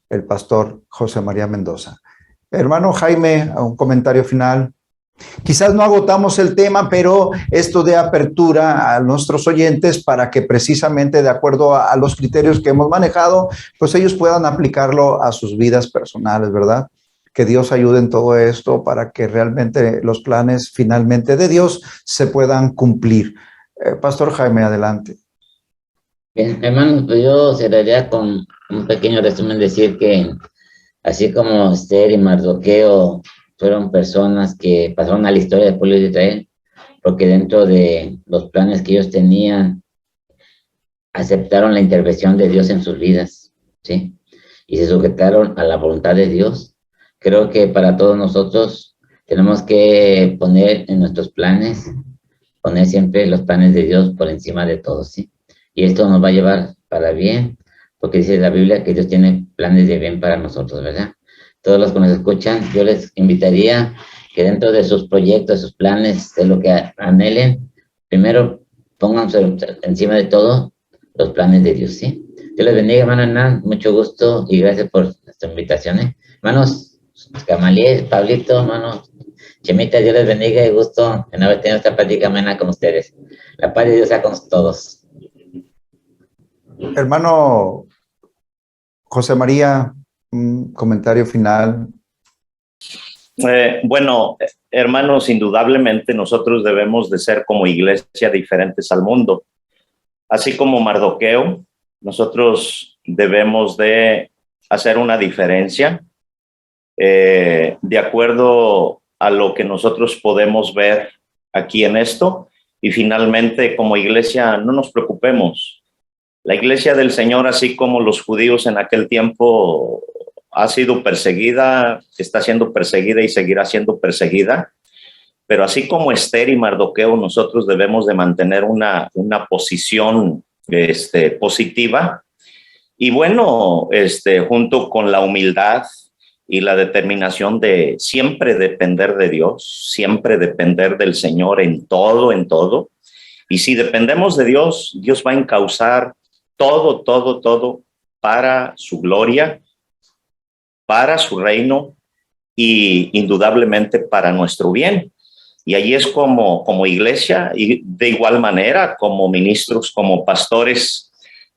el pastor José María Mendoza. Hermano Jaime, un comentario final. Quizás no agotamos el tema, pero esto de apertura a nuestros oyentes para que precisamente de acuerdo a los criterios que hemos manejado, pues ellos puedan aplicarlo a sus vidas personales, ¿verdad? Que Dios ayude en todo esto para que realmente los planes finalmente de Dios se puedan cumplir. Pastor Jaime, adelante. Bien, hermano, pues yo cerraría con un pequeño resumen, decir que así como Esther y Mardoqueo fueron personas que pasaron a la historia del pueblo de Israel, porque dentro de los planes que ellos tenían, aceptaron la intervención de Dios en sus vidas, ¿sí? Y se sujetaron a la voluntad de Dios. Creo que para todos nosotros tenemos que poner en nuestros planes poner siempre los planes de Dios por encima de todo, ¿sí? Y esto nos va a llevar para bien, porque dice la Biblia que Dios tiene planes de bien para nosotros, ¿verdad? Todos los que nos escuchan, yo les invitaría que dentro de sus proyectos, sus planes, de lo que anhelen, primero pongan encima de todo los planes de Dios, ¿sí? Dios les bendiga, hermano Hernán, mucho gusto y gracias por esta invitación, ¿eh? Hermanos Gamaliel, Pablito, hermano Chemita, Dios les bendiga y gusto en haber tenido esta plática amena con ustedes. La paz de Dios sea con todos. Hermano José María, un comentario final. Bueno, hermanos, indudablemente nosotros debemos de ser como iglesia diferentes al mundo. Así como Mardoqueo, nosotros debemos de hacer una diferencia de acuerdo a lo que nosotros podemos ver aquí en esto. Y finalmente, como iglesia, no nos preocupemos. La iglesia del Señor, así como los judíos en aquel tiempo, ha sido perseguida, está siendo perseguida y seguirá siendo perseguida. Pero así como Esther y Mardoqueo, nosotros debemos de mantener una posición positiva. Y bueno, junto con la humildad y la determinación de siempre depender de Dios, siempre depender del Señor en todo, en todo. Y si dependemos de Dios, Dios va a encauzar todo para su gloria, para su reino y indudablemente para nuestro bien. Y allí es como iglesia y de igual manera como ministros, como pastores,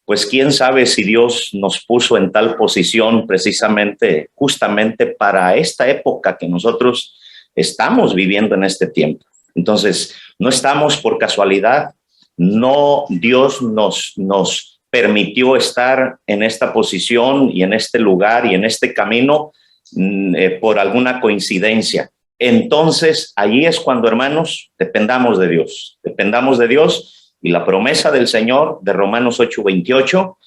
pues quién sabe si Dios nos puso en tal posición precisamente, justamente para esta época que nosotros estamos viviendo en este tiempo. Entonces, no estamos por casualidad, no, Dios nos permitió estar en esta posición y en este lugar y en este camino por alguna coincidencia. Entonces, allí es cuando, hermanos, dependamos de Dios y la promesa del Señor de Romanos 8:28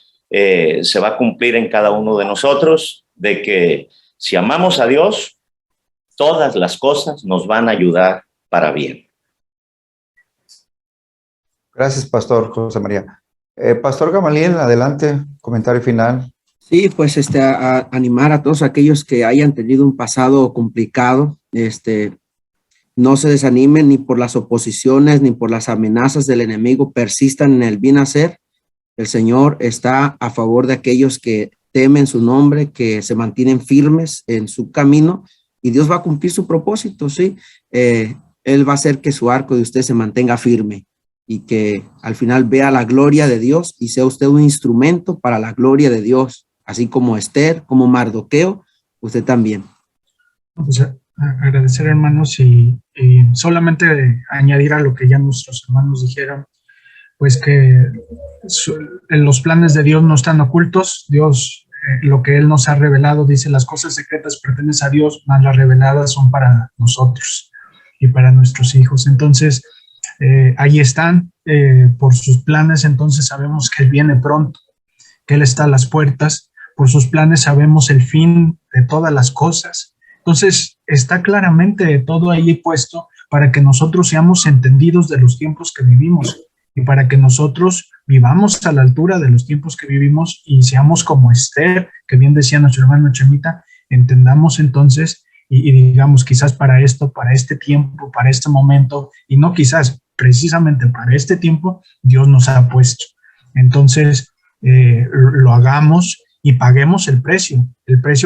se va a cumplir en cada uno de nosotros, de que si amamos a Dios, todas las cosas nos van a ayudar para bien. Gracias, Pastor José María. Pastor Gamaliel, adelante, comentario final. Sí, pues a animar a todos aquellos que hayan tenido un pasado complicado, no se desanimen ni por las oposiciones ni por las amenazas del enemigo, persistan en el bien hacer. El Señor está a favor de aquellos que temen su nombre, que se mantienen firmes en su camino y Dios va a cumplir su propósito, ¿sí? Él va a hacer que su arco de usted se mantenga firme y que al final vea la gloria de Dios y sea usted un instrumento para la gloria de Dios, así como Esther, como Mardoqueo, usted también. Pues agradecer, hermanos, y solamente añadir a lo que ya nuestros hermanos dijeron, pues que los planes de Dios no están ocultos. Dios, lo que Él nos ha revelado, dice, las cosas secretas pertenecen a Dios, mas las reveladas son para nosotros y para nuestros hijos. Entonces, ahí están, por sus planes, entonces sabemos que Él viene pronto, que Él está a las puertas. Por sus planes sabemos el fin de todas las cosas. Entonces, está claramente todo ahí puesto para que nosotros seamos entendidos de los tiempos que vivimos y para que nosotros vivamos a la altura de los tiempos que vivimos y seamos como Esther, que bien decía nuestro hermano Chemita, entendamos entonces y digamos quizás para esto, para este tiempo, para este momento, y no quizás, precisamente para este tiempo, Dios nos ha puesto. Entonces, lo hagamos y paguemos el precio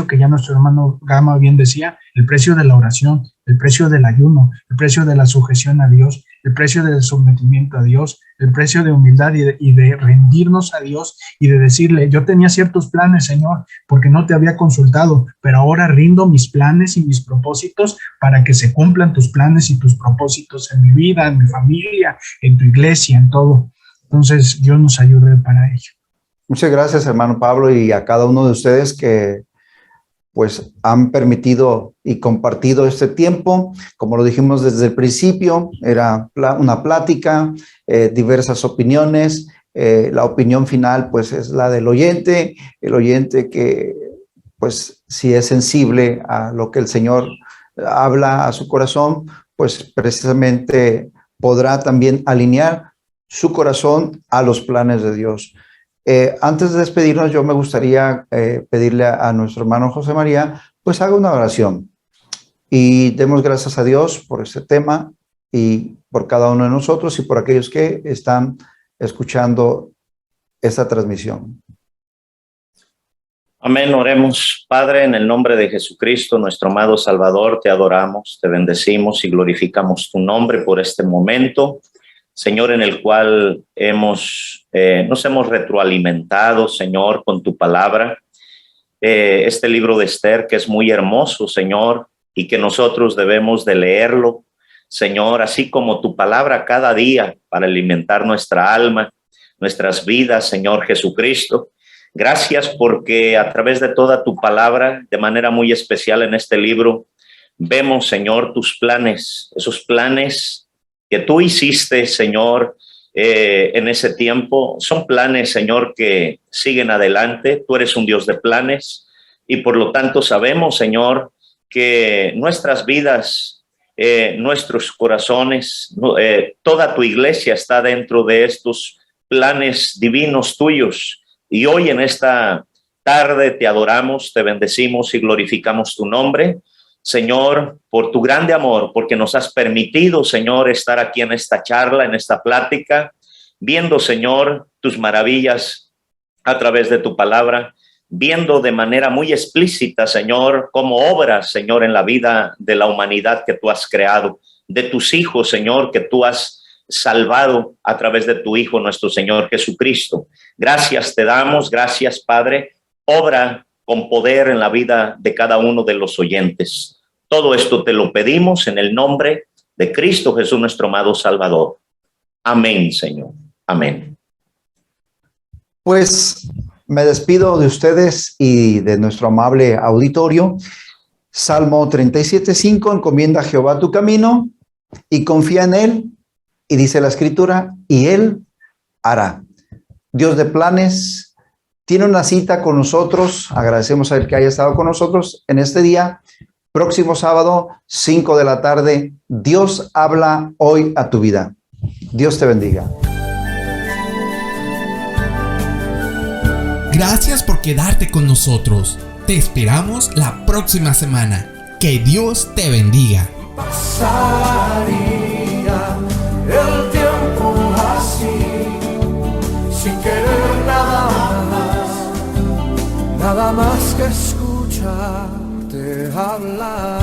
que ya nuestro hermano Gama bien decía, el precio de la oración, el precio del ayuno, el precio de la sujeción a Dios, el precio del sometimiento a Dios, el precio de humildad y de rendirnos a Dios y de decirle, yo tenía ciertos planes, Señor, porque no te había consultado, pero ahora rindo mis planes y mis propósitos para que se cumplan tus planes y tus propósitos en mi vida, en mi familia, en tu iglesia, en todo. Entonces, Dios nos ayude para ello. Muchas gracias, hermano Pablo, y a cada uno de ustedes que pues han permitido y compartido este tiempo. Como lo dijimos desde el principio, era una plática, diversas opiniones. La opinión final pues es la del oyente, el oyente que pues si es sensible a lo que el Señor habla a su corazón, pues precisamente podrá también alinear su corazón a los planes de Dios. Antes de despedirnos, yo me gustaría pedirle a nuestro hermano José María, pues haga una oración y demos gracias a Dios por este tema y por cada uno de nosotros y por aquellos que están escuchando esta transmisión. Amén, oremos. Padre, en el nombre de Jesucristo, nuestro amado Salvador, te adoramos, te bendecimos y glorificamos tu nombre por este momento, Señor, en el cual nos hemos retroalimentado, Señor, con tu palabra. Este libro de Esther, que es muy hermoso, Señor, y que nosotros debemos de leerlo, Señor, así como tu palabra cada día para alimentar nuestra alma, nuestras vidas, Señor Jesucristo. Gracias porque a través de toda tu palabra, de manera muy especial en este libro, vemos, Señor, tus planes, esos planes que tú hiciste, Señor, en ese tiempo. Son planes, Señor, que siguen adelante. Tú eres un Dios de planes y por lo tanto sabemos, Señor, que nuestras vidas, nuestros corazones, toda tu iglesia está dentro de estos planes divinos tuyos. Y hoy en esta tarde te adoramos, te bendecimos y glorificamos tu nombre, Señor, por tu grande amor, porque nos has permitido, Señor, estar aquí en esta charla, en esta plática, viendo, Señor, tus maravillas a través de tu palabra, viendo de manera muy explícita, Señor, cómo obras, Señor, en la vida de la humanidad que tú has creado, de tus hijos, Señor, que tú has salvado a través de tu Hijo, nuestro Señor Jesucristo. Gracias te damos, gracias, Padre. Obra con poder en la vida de cada uno de los oyentes. Todo esto te lo pedimos en el nombre de Cristo Jesús, nuestro amado Salvador. Amén, Señor. Amén. Pues me despido de ustedes y de nuestro amable auditorio. Salmo 37:5, encomienda a Jehová tu camino y confía en él. Y dice la Escritura, y él hará. Dios de planes tiene una cita con nosotros. Agradecemos a él que haya estado con nosotros en este día. Próximo sábado, 5 de la tarde. Dios habla hoy a tu vida. Dios te bendiga. Gracias por quedarte con nosotros. Te esperamos la próxima semana. Que Dios te bendiga. Pasaría el tiempo así, sin querer nada más que escucharte hablar.